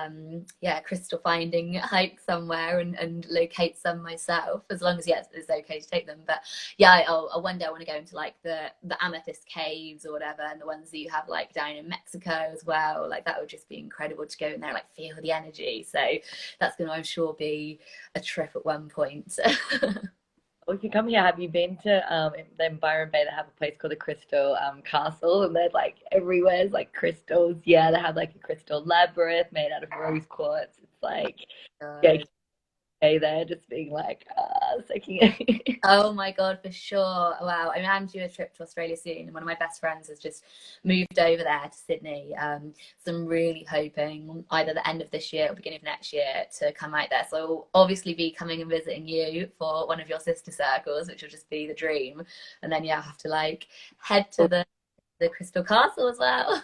yeah, crystal finding hike somewhere and locate some myself, as long as yes, it's okay to take them. But yeah, one day I want to go into like the amethyst caves or whatever, and the ones that you have like down in Mexico as well. Like that would just be incredible to go in there, like feel the energy. So that's gonna, I'm sure, be a trip at one point. Well, if you come here, have you been to the Byron Bay? They have a place called the Crystal Castle, and they're like everywhere's like crystals. Yeah, they have like a crystal labyrinth made out of rose quartz. It's like yeah, stay there just being like soaking it. Oh my God, for sure. Wow. I mean, I'm due a trip to Australia soon, and one of my best friends has just moved over there to Sydney. So I'm really hoping either the end of this year or beginning of next year to come out there. So I'll obviously be coming and visiting you for one of your sister circles, which will just be the dream. And then, yeah, I have to like head to the Crystal Castle as well.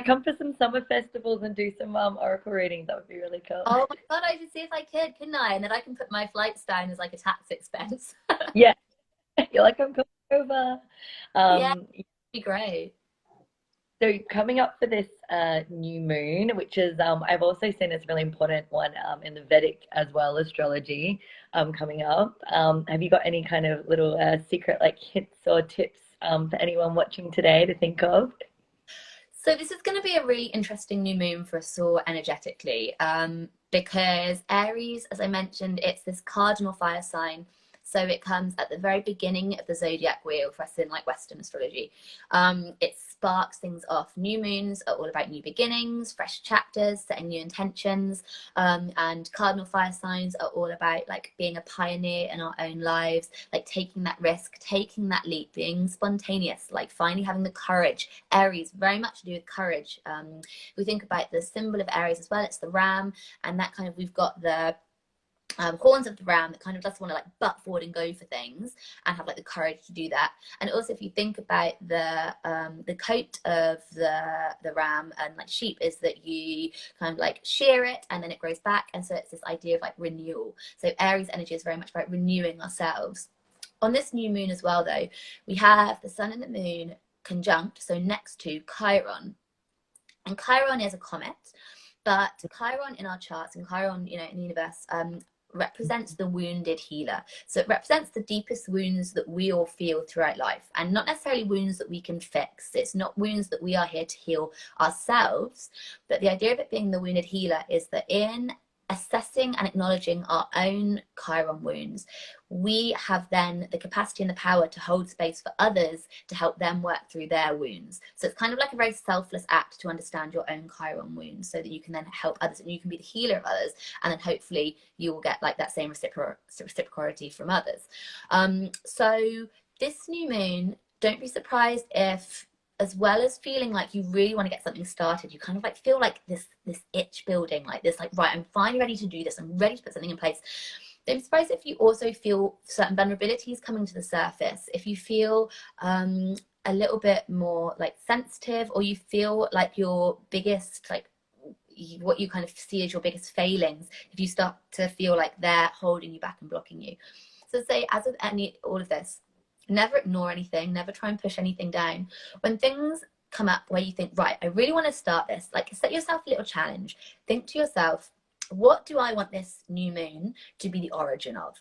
Come for some summer festivals and do some oracle readings. That would be really cool. Oh my God, I should see if I could, couldn't I? And then I can put my flights down as like a tax expense. Yeah, you're like I'm coming over. Yeah, Um, it'd be great. So coming up for this new moon, which is I've also seen it's a really important one in the Vedic as well, astrology coming up. Have you got any kind of little secret like hints or tips for anyone watching today to think of? So this is going to be a really interesting new moon for us all energetically, because Aries, as I mentioned, it's this cardinal fire sign. So it comes at the very beginning of the zodiac wheel for us in like Western astrology. It sparks things off. New moons are all about new beginnings, fresh chapters, setting new intentions. And cardinal fire signs are all about like being a pioneer in our own lives, like taking that risk, taking that leap, being spontaneous, like finally having the courage. Aries, very much to do with courage. We think about the symbol of Aries as well. It's the ram, and that kind of, we've got the horns of the ram that kind of does want to like butt forward and go for things and have like the courage to do that. And also, if you think about the coat of the ram and like sheep, is that you kind of like shear it and then it grows back, and so it's this idea of like renewal. So Aries energy is very much about renewing ourselves. On this new moon as well, though, we have the sun and the moon conjunct, so next to Chiron, and Chiron is a comet. But Chiron in our charts, and Chiron, you know, in the universe, represents the wounded healer. So it represents the deepest wounds that we all feel throughout life, and not necessarily wounds that we can fix. It's not wounds that we are here to heal ourselves, but the idea of it being the wounded healer is that in assessing and acknowledging our own Chiron wounds, we have then the capacity and the power to hold space for others to help them work through their wounds. So it's kind of like a very selfless act to understand your own Chiron wounds, so that you can then help others and you can be the healer of others, and then hopefully you will get like that same reciprocity from others. So this new moon, don't be surprised if, as well as feeling like you really want to get something started, you kind of like feel like this itch building, like this, like, right, I'm finally ready to do this, I'm ready to put something in place. Don't be surprised if you also feel certain vulnerabilities coming to the surface, if you feel a little bit more like sensitive, or you feel like your biggest, like what you kind of see as your biggest failings, if you start to feel like they're holding you back and blocking you. So say, as with all of this, never ignore anything, never try and push anything down. When things come up where you think, right, I really want to start this, like set yourself a little challenge. Think to yourself, what do I want this new moon to be the origin of?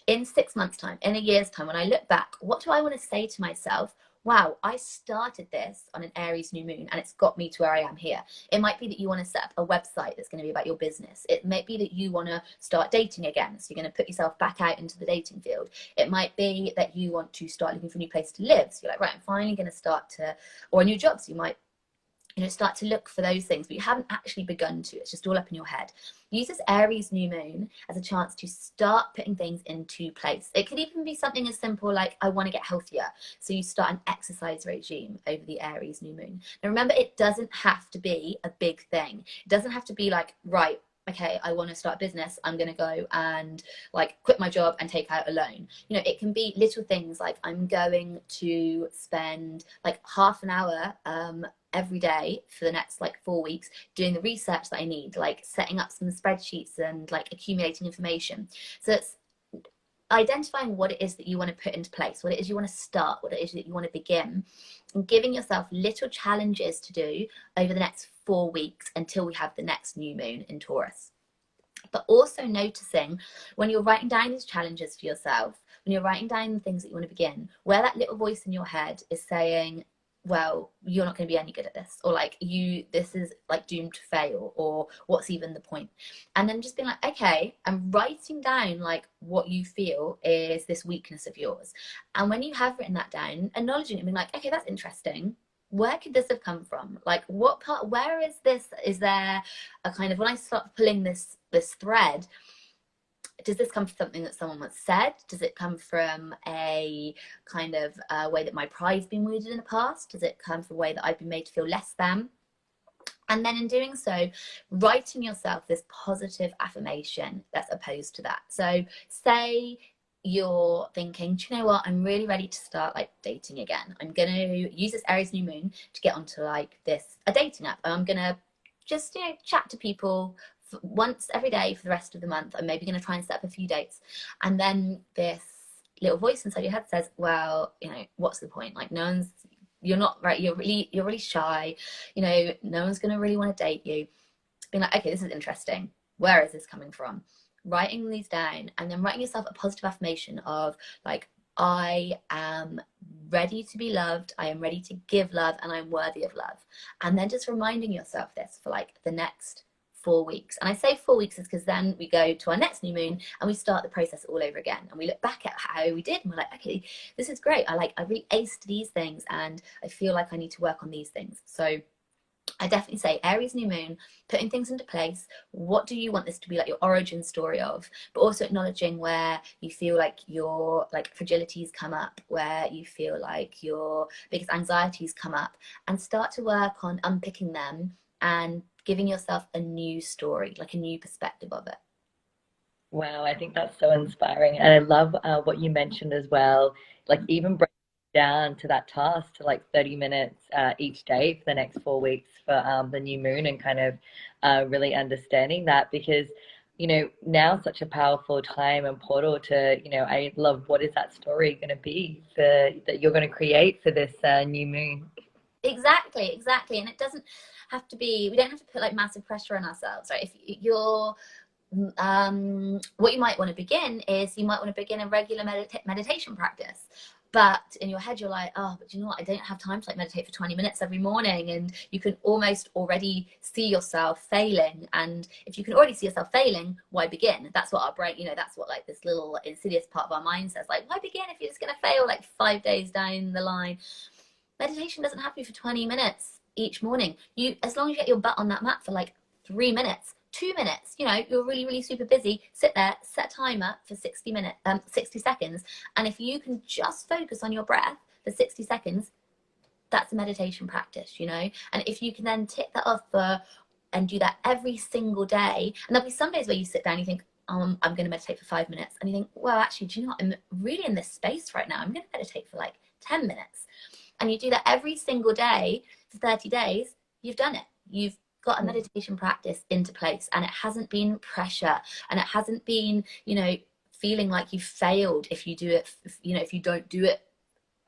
In 6 months' time, in a year's time, when I look back, what do I want to say to myself? Wow, I started this on an Aries new moon and it's got me to where I am here. It might be that you want to set up a website that's going to be about your business. It might be that you want to start dating again, so you're going to put yourself back out into the dating field. It might be that you want to start looking for a new place to live. So you're like, right, I'm finally going to start to, or a new job. So you might, you know, start to look for those things, but you haven't actually begun to. It's just all up in your head. Use this Aries new moon as a chance to start putting things into place. It could even be something as simple like, I want to get healthier. So you start an exercise regime over the Aries new moon. Now remember, it doesn't have to be a big thing. It doesn't have to be like, right, okay, I want to start a business, I'm going to go and like quit my job and take out a loan. You know, it can be little things like I'm going to spend like half an hour every day for the next like 4 weeks doing the research that I need, like setting up some spreadsheets and like accumulating information. So it's identifying what it is that you want to put into place, what it is you want to start, what it is that you want to begin, and giving yourself little challenges to do over the next 4 weeks until we have the next new moon in Taurus. But also noticing when you're writing down these challenges for yourself, when you're writing down the things that you want to begin, where that little voice in your head is saying, well, you're not going to be any good at this, or like this is like doomed to fail, or what's even the point? And then just being like, okay, I'm writing down like what you feel is this weakness of yours. And when you have written that down, acknowledging it, being like, okay, that's interesting. Where could this have come from? Like, what part, where is this? Is there a kind of, when I start pulling this thread, does this come from something that someone once said? Does it come from a kind of way that my pride's been wounded in the past? Does it come from a way that I've been made to feel less than? And then in doing so, writing yourself this positive affirmation that's opposed to that. So say you're thinking, do you know what, I'm really ready to start like dating again. I'm going to use this Aries new moon to get onto like a dating app. I'm going to just, chat to people once every day for the rest of the month. I'm maybe going to try and set up a few dates. And then this little voice inside your head says, well, what's the point? Like, you're not right. You're really shy. No one's going to really want to date you. Being like, okay, this is interesting. Where is this coming from? Writing these down and then writing yourself a positive affirmation of like, I am ready to be loved. I am ready to give love and I'm worthy of love. And then just reminding yourself this for like the next 4 weeks. And I say 4 weeks is because then we go to our next new moon and we start the process all over again. And we look back at how we did and we're like, okay, this is great. I really aced these things and I feel like I need to work on these things. So I definitely say Aries new moon, putting things into place. What do you want this to be like your origin story of? But also acknowledging where you feel like your like fragilities come up, where you feel like your biggest anxieties come up, and start to work on unpicking them and giving yourself a new story, like a new perspective of it. Wow, I think that's so inspiring. And I love what you mentioned as well, like even breaking it down to that task to like 30 minutes each day for the next 4 weeks for the new moon and kind of really understanding that because, now such a powerful time and portal to, I love what is that story going to be that you're going to create for this new moon. Exactly. And it doesn't have to be, we don't have to put like massive pressure on ourselves, right? If you're what you might want to begin is you might want to begin a regular meditation practice, but in your head you're like, oh, but you know what, I don't have time to like meditate for 20 minutes every morning, and you can almost already see yourself failing. And if you can already see yourself failing, why begin? That's what our brain, that's what like this little insidious part of our mind says, like, why begin if you're just going to fail like 5 days down the line? Meditation doesn't have to be for 20 minutes each morning. As long as you get your butt on that mat for like 3 minutes, 2 minutes, you're really, really super busy, sit there, set a timer for 60 seconds. And if you can just focus on your breath for 60 seconds, that's a meditation practice, And if you can then tick that off and do that every single day, and there'll be some days where you sit down and you think, I'm going to meditate for 5 minutes. And you think, well, actually, do you know what? I'm really in this space right now. I'm going to meditate for like 10 minutes. And you do that every single day for 30 days, you've done it. You've got a meditation practice into place, and it hasn't been pressure, and it hasn't been, feeling like you've failed if you do it, if you don't do it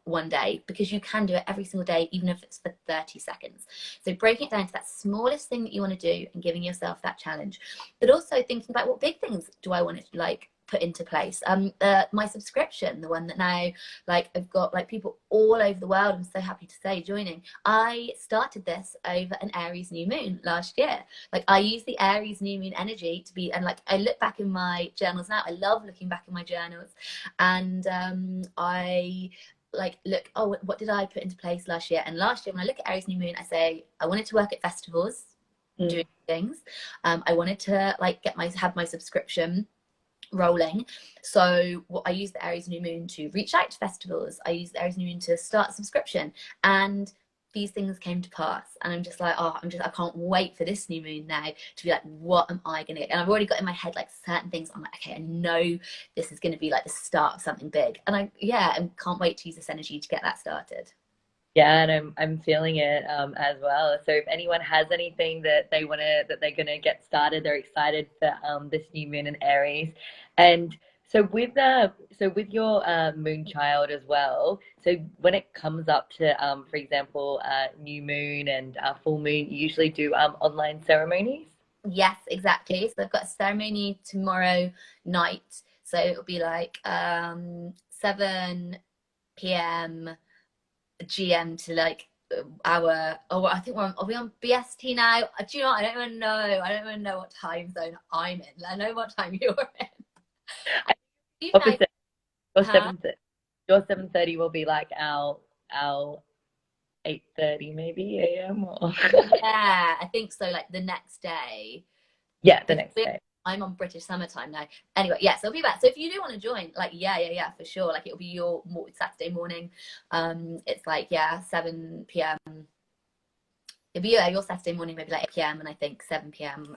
one day, because you can do it every single day, even if it's for 30 seconds. So breaking it down to that smallest thing that you want to do and giving yourself that challenge, but also thinking about what big things do I want to like put into place. My subscription, the one that now like I've got like people all over the world, I'm so happy to say, joining. I started this over an Aries new moon last year. Like I use the Aries new moon energy to be, and like I look back in my journals now, I love looking back in my journals, and I like look, oh, what did I put into place last year? And last year when I look at Aries new moon, I say I wanted to work at festivals, doing things. I wanted to like have my subscription rolling. So what I use the Aries new moon to reach out to festivals. I use the Aries new moon to start a subscription. And these things came to pass, and I'm just like, oh, I can't wait for this new moon now to be like, what am I gonna get? And I've already got in my head like certain things. I'm like, okay, I know this is gonna be like the start of something big, and I can't wait to use this energy to get that started. Yeah, and I'm feeling it as well. So if anyone has anything that they're gonna get started, they're excited for this new moon in Aries. And so with your moon child as well. So when it comes up to for example new moon and full moon, you usually do online ceremonies. Yes, exactly. So I've got a ceremony tomorrow night. So it'll be like 7 p.m. GM to like our, oh, I think are we on BST now? Do you know what? I don't even know. I don't even know what time zone I'm in. I know what time you're in. UK, Opposite. Your huh? 7:30 will be like our 8:30 maybe a.m. or Yeah, I think so. Like the next day, yeah, the because next day. I'm on British summertime now. Anyway, yeah, so it'll be back. So if you do want to join, like, yeah, for sure. Like it'll be your Saturday morning. It's like, yeah, 7 p.m. It'll be, yeah, your Saturday morning, maybe like 8 p.m. and I think 7 p.m.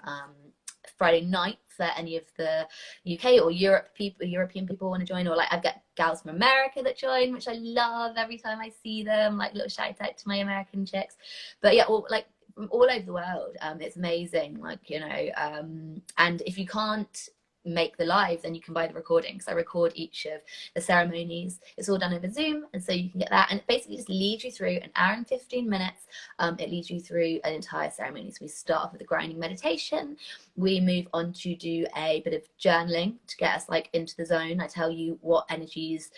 Friday night for any of the UK or European people want to join, or like I've got gals from America that join, which I love every time I see them. Like little shout out to my American chicks, but yeah, like from all over the world. It's amazing, like and if you can't make the live, then you can buy the recordings. I record each of the ceremonies. It's all done over Zoom, and so you can get that, and it basically just leads you through an hour and 15 minutes. It leads you through an entire ceremony. So we start off with a grounding meditation. We move on to do a bit of journaling to get us like into the zone. I tell you what energies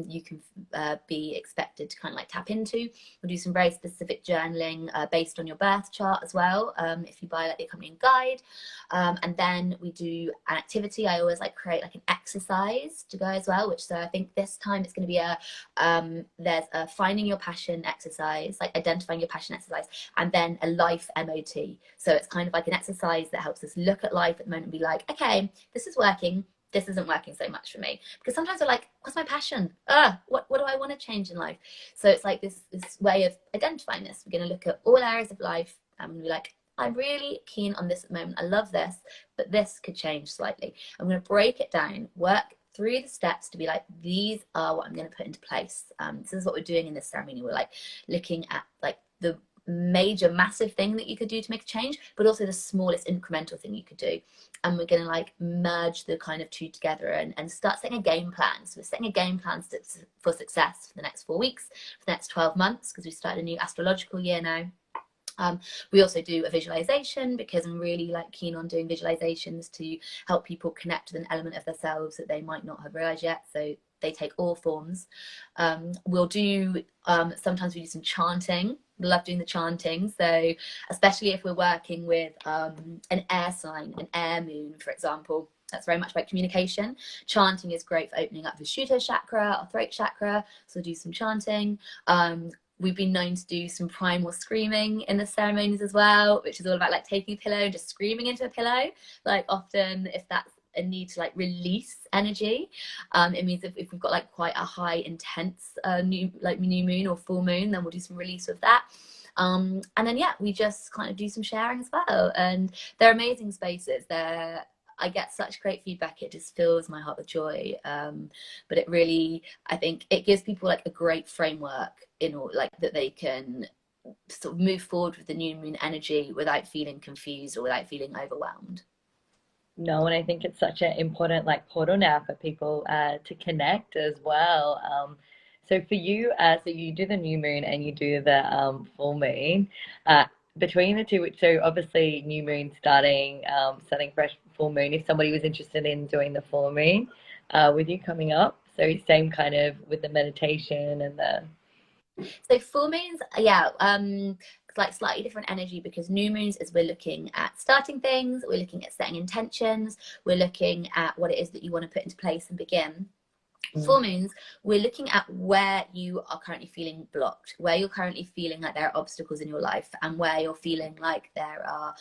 you can be expected to kind of like tap into. We'll do some very specific journaling based on your birth chart as well, if you buy like the accompanying guide. And then we do an activity. I always like create like an exercise to go as well, which, so I think this time it's going to be there's a finding your passion exercise, like identifying your passion exercise, and then a life MOT. So it's kind of like an exercise that helps us look at life at the moment and be like, okay, this is working, this isn't working so much for me. Because sometimes we're like, what's my passion? What do I want to change in life? So it's like this way of identifying this. We're going to look at all areas of life and be like, I'm really keen on this at the moment. I love this, but this could change slightly. I'm going to break it down, work through the steps to be like, these are what I'm going to put into place. This is what we're doing in this ceremony. We're like looking at like the major massive thing that you could do to make a change, but also the smallest incremental thing you could do. And we're going to like merge the kind of two together and start setting a game plan. So we're setting a game plan for success for the next 4 weeks, for the next 12 months, because we started a new astrological year now. We also do a visualization, because I'm really like keen on doing visualizations to help people connect with an element of themselves that they might not have realized yet. So they take all forms. We'll do sometimes we do some chanting. Love doing the chanting. So especially if we're working with an air sign, an air moon, for example, that's very much about communication. Chanting is great for opening up the Vishuddha chakra or throat chakra. So we'll do some chanting. We've been known to do some primal screaming in the ceremonies as well, which is all about like taking a pillow and just screaming into a pillow. Like often if that's a need to like release energy, it means if we've got like quite a high intense new moon or full moon, then we'll do some release of that. And then yeah, we just kind of do some sharing as well, and they're amazing spaces. I get such great feedback. It just fills my heart with joy. But it really, I think it gives people like a great framework in all, like that they can sort of move forward with the new moon energy without feeling confused or without feeling overwhelmed. No, and I think it's such an important like portal now for people to connect as well. So for you, so you do the new moon and you do the full moon. Uh, Between the two, so obviously new moon starting fresh, full moon. If somebody was interested in doing the full moon with you coming up, so same kind of with the meditation and the So full moons, yeah, like slightly different energy, because new moons is we're looking at starting things, we're looking at setting intentions, we're looking at what it is that you want to put into place and begin. Full moons, we're looking at where you are currently feeling blocked, where you're currently feeling like there are obstacles in your life, and where you're feeling like there are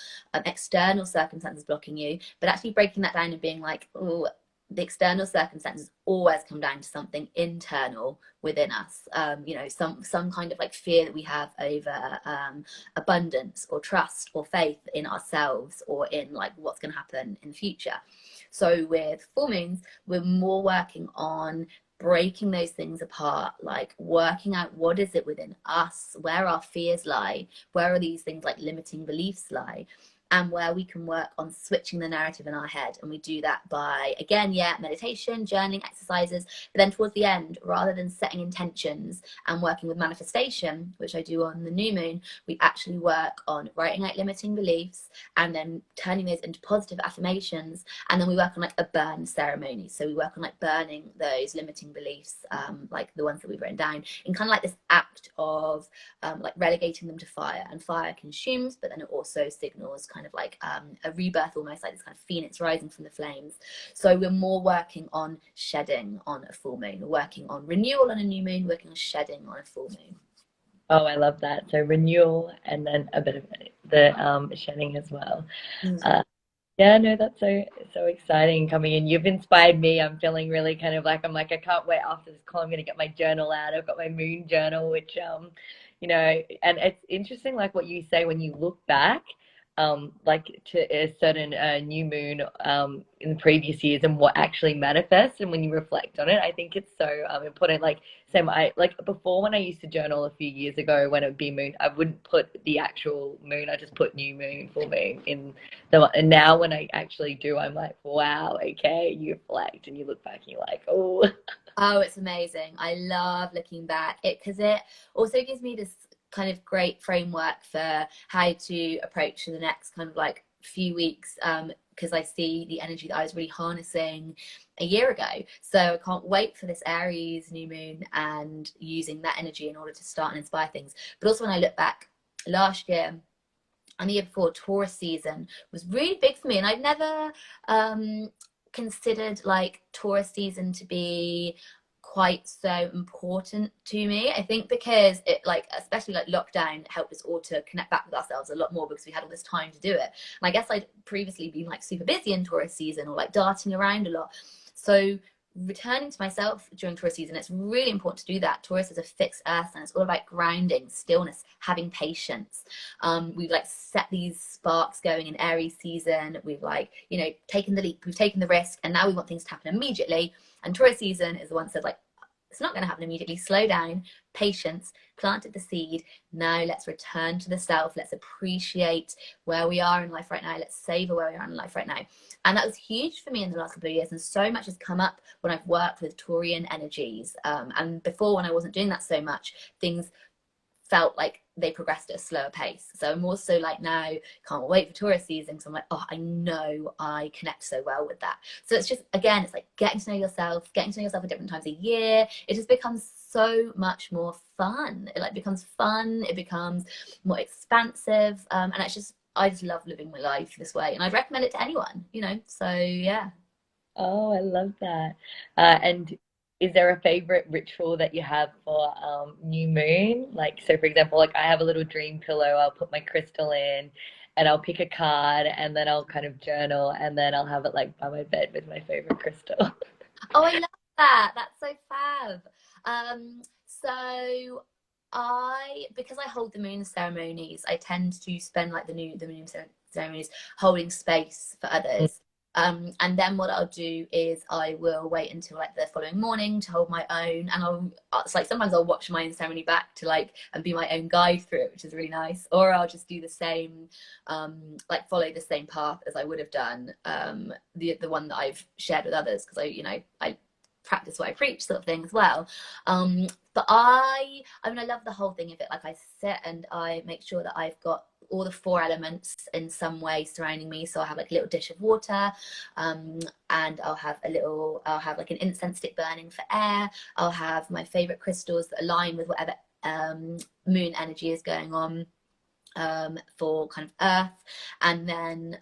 external circumstances blocking you, but actually breaking that down and being like, oh, the external circumstances always come down to something internal within us. You know, some kind of like fear that we have over abundance or trust or faith in ourselves or in like what's going to happen in the future. So with full moons, we're more working on breaking those things apart, like working out what is it within us, where our fears lie, where are these things like limiting beliefs lie, and where we can work on switching the narrative in our head. And we do that by, again, meditation, journaling, exercises. But then towards the end, rather than setting intentions and working with manifestation, which I do on the new moon, we actually work on writing out limiting beliefs and then turning those into positive affirmations. And then we work on like a burn ceremony. So we work on like burning those limiting beliefs, like the ones that we've written down, in kind of like this act of like relegating them to fire. And fire consumes, but then it also signals kind of like a rebirth, almost like this kind of phoenix rising from the flames. So we're more working on shedding on a full moon, working on renewal on a new moon, working on shedding on a full moon. Oh, I love that. So renewal and then a bit of the shedding as well. Yeah, no, that's so exciting coming in. You've inspired me. I'm feeling really kind of like I'm like I can't wait after this call. I'm gonna get my journal out. I've got my moon journal, which you know, and it's interesting like what you say when you look back, like to a certain new moon in the previous years and what actually manifests, and when you reflect on it, I think it's so important. Like same, I like before when I used to journal a few years ago when it would be moon, I wouldn't put the actual moon. I just put new moon, full moon in the. And now when I actually do, I'm like, wow, okay, you reflect and you look back and you're like, oh. Oh, it's amazing. I love looking back because it also gives me this kind of great framework for how to approach the next kind of like few weeks, because I see the energy that I was really harnessing a year ago. So I can't wait for this Aries new moon and using that energy in order to start and inspire things. But also when I look back last year and the year before, Taurus season was really big for me, and I'd never considered like Taurus season to be quite so important to me. I think because it like, especially like lockdown, helped us all to connect back with ourselves a lot more because we had all this time to do it. And I guess I'd previously been like super busy in Taurus season or like darting around a lot. So returning to myself during Taurus season, it's really important to do that. Taurus is a fixed earth and it's all about grounding, stillness, having patience. We've like set these sparks going in Aries season. We've like, you know, taken the leap, we've taken the risk, and now we want things to happen immediately. And Taurus season is the one that says like, it's not going to happen immediately. Slow down, patience, planted the seed. Now let's return to the self. Let's appreciate where we are in life right now. Let's savor where we are in life right now. And that was huge for me in the last couple of years. And so much has come up when I've worked with Taurian energies. And before, when I wasn't doing that so much, things felt like they progressed at a slower pace. So I'm also like now can't wait for Taurus season because I'm like, oh, I know I connect so well with that. So it's just, again, it's like getting to know yourself at different times of year. It just becomes so much more fun. It like becomes fun. It becomes more expansive. And it's just, I just love living my life this way. And I'd recommend it to anyone, you know? So yeah. Oh, I love that. And is there a favorite ritual that you have for new moon? Like, so for example, like I have a little dream pillow, I'll put my crystal in and I'll pick a card and then I'll kind of journal and then I'll have it like by my bed with my favorite crystal. Oh, I love that. That's so fab. So because I hold the moon ceremonies, I tend to spend like the moon ceremonies holding space for others. And then what I'll do is I will wait until like the following morning to hold my own, and it's like sometimes I'll watch my own ceremony back to like and be my own guide through it, which is really nice. Or I'll just do the same, like follow the same path as I would have done the one that I've shared with others, because I practice what I preach, sort of thing as well. But I mean, I love the whole thing of it. Like I sit and I make sure that I've got all the four elements in some way surrounding me. So I have like a little dish of water, and I'll have like an incense stick burning for air. I'll have my favorite crystals that align with whatever moon energy is going on, for kind of earth. And then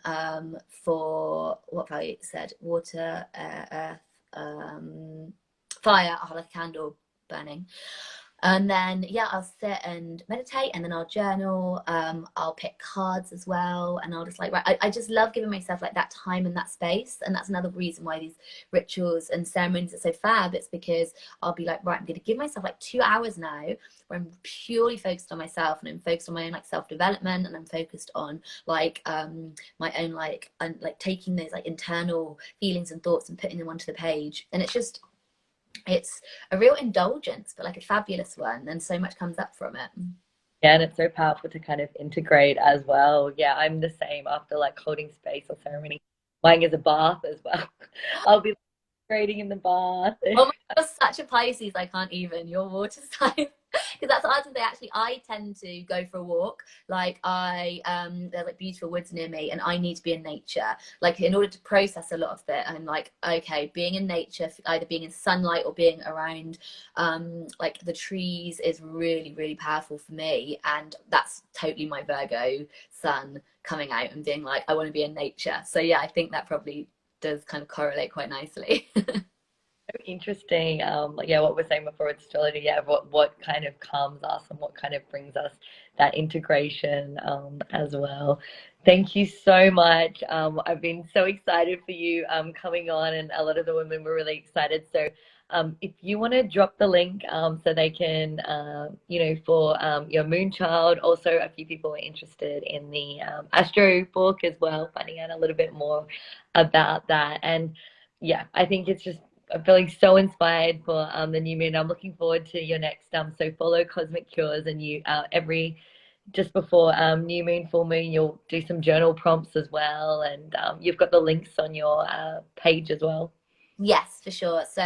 for what have I said, water, earth, fire, I'll have like a candle burning. And then, yeah, I'll sit and meditate, and then I'll journal. I'll pick cards as well. And I'll just like, right, I just love giving myself like that time and that space. And that's another reason why these rituals and ceremonies are so fab. It's because I'll be like, right, I'm going to give myself like 2 hours now where I'm purely focused on myself, and I'm focused on my own like self-development, and I'm focused on like my own like, and like taking those like internal feelings and thoughts and putting them onto the page. And it's a real indulgence, but like a fabulous one, and so much comes up from it. Yeah, and it's so powerful to kind of integrate as well. Yeah, I'm the same after like holding space or ceremony. Mine is a bath as well. I'll be integrating in the bath. Oh my God, you're such a Pisces, I can't even. Your water sign. Because that's what I was gonna say. Actually, I tend to go for a walk. Like there's like beautiful woods near me, and I need to be in nature. Like in order to process a lot of it, I'm like, okay, being in nature, either being in sunlight or being around like the trees is really, really powerful for me. And that's totally my Virgo sun coming out and being like, I want to be in nature. So yeah, I think that probably does kind of correlate quite nicely. Interesting. Like, yeah, what we're saying before with astrology, yeah, what kind of calms us and what kind of brings us that integration as well. Thank you so much. I've been so excited for you coming on, and a lot of the women were really excited. So if you want to drop the link so they can, for your moon child, also a few people are interested in the Astro book as well, finding out a little bit more about that. And yeah, I think it's just I'm feeling so inspired for the new moon. I'm looking forward to your next so follow Cosmic Cures, and you every just before new moon, full moon, you'll do some journal prompts as well, and you've got the links on your page as well. Yes, for sure. So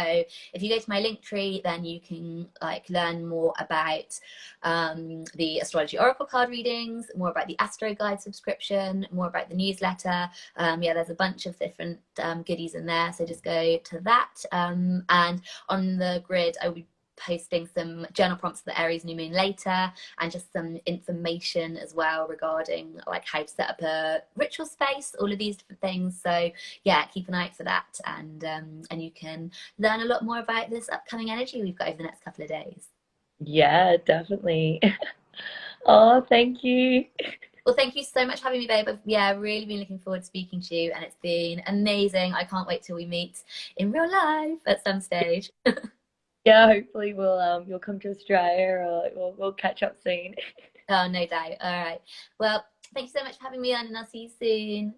if you go to my link tree, then you can like learn more about the astrology oracle card readings, more about the Astro Guide subscription, more about the newsletter. Yeah, there's a bunch of different goodies in there. So just go to that. And on the grid, I will be posting some journal prompts for the Aries new moon later, and just some information as well regarding like how to set up a ritual space, all of these different things. So yeah, keep an eye out for that, and you can learn a lot more about this upcoming energy we've got over the next couple of days. Yeah, definitely. Oh, thank you. Well, thank you so much for having me, babe. I've, yeah, really been looking forward to speaking to you, and it's been amazing. I can't wait till we meet in real life at some stage. Yeah, hopefully you'll come to Australia, or we'll catch up soon. Oh, no doubt. All right. Well, thank you so much for having me on, and I'll see you soon.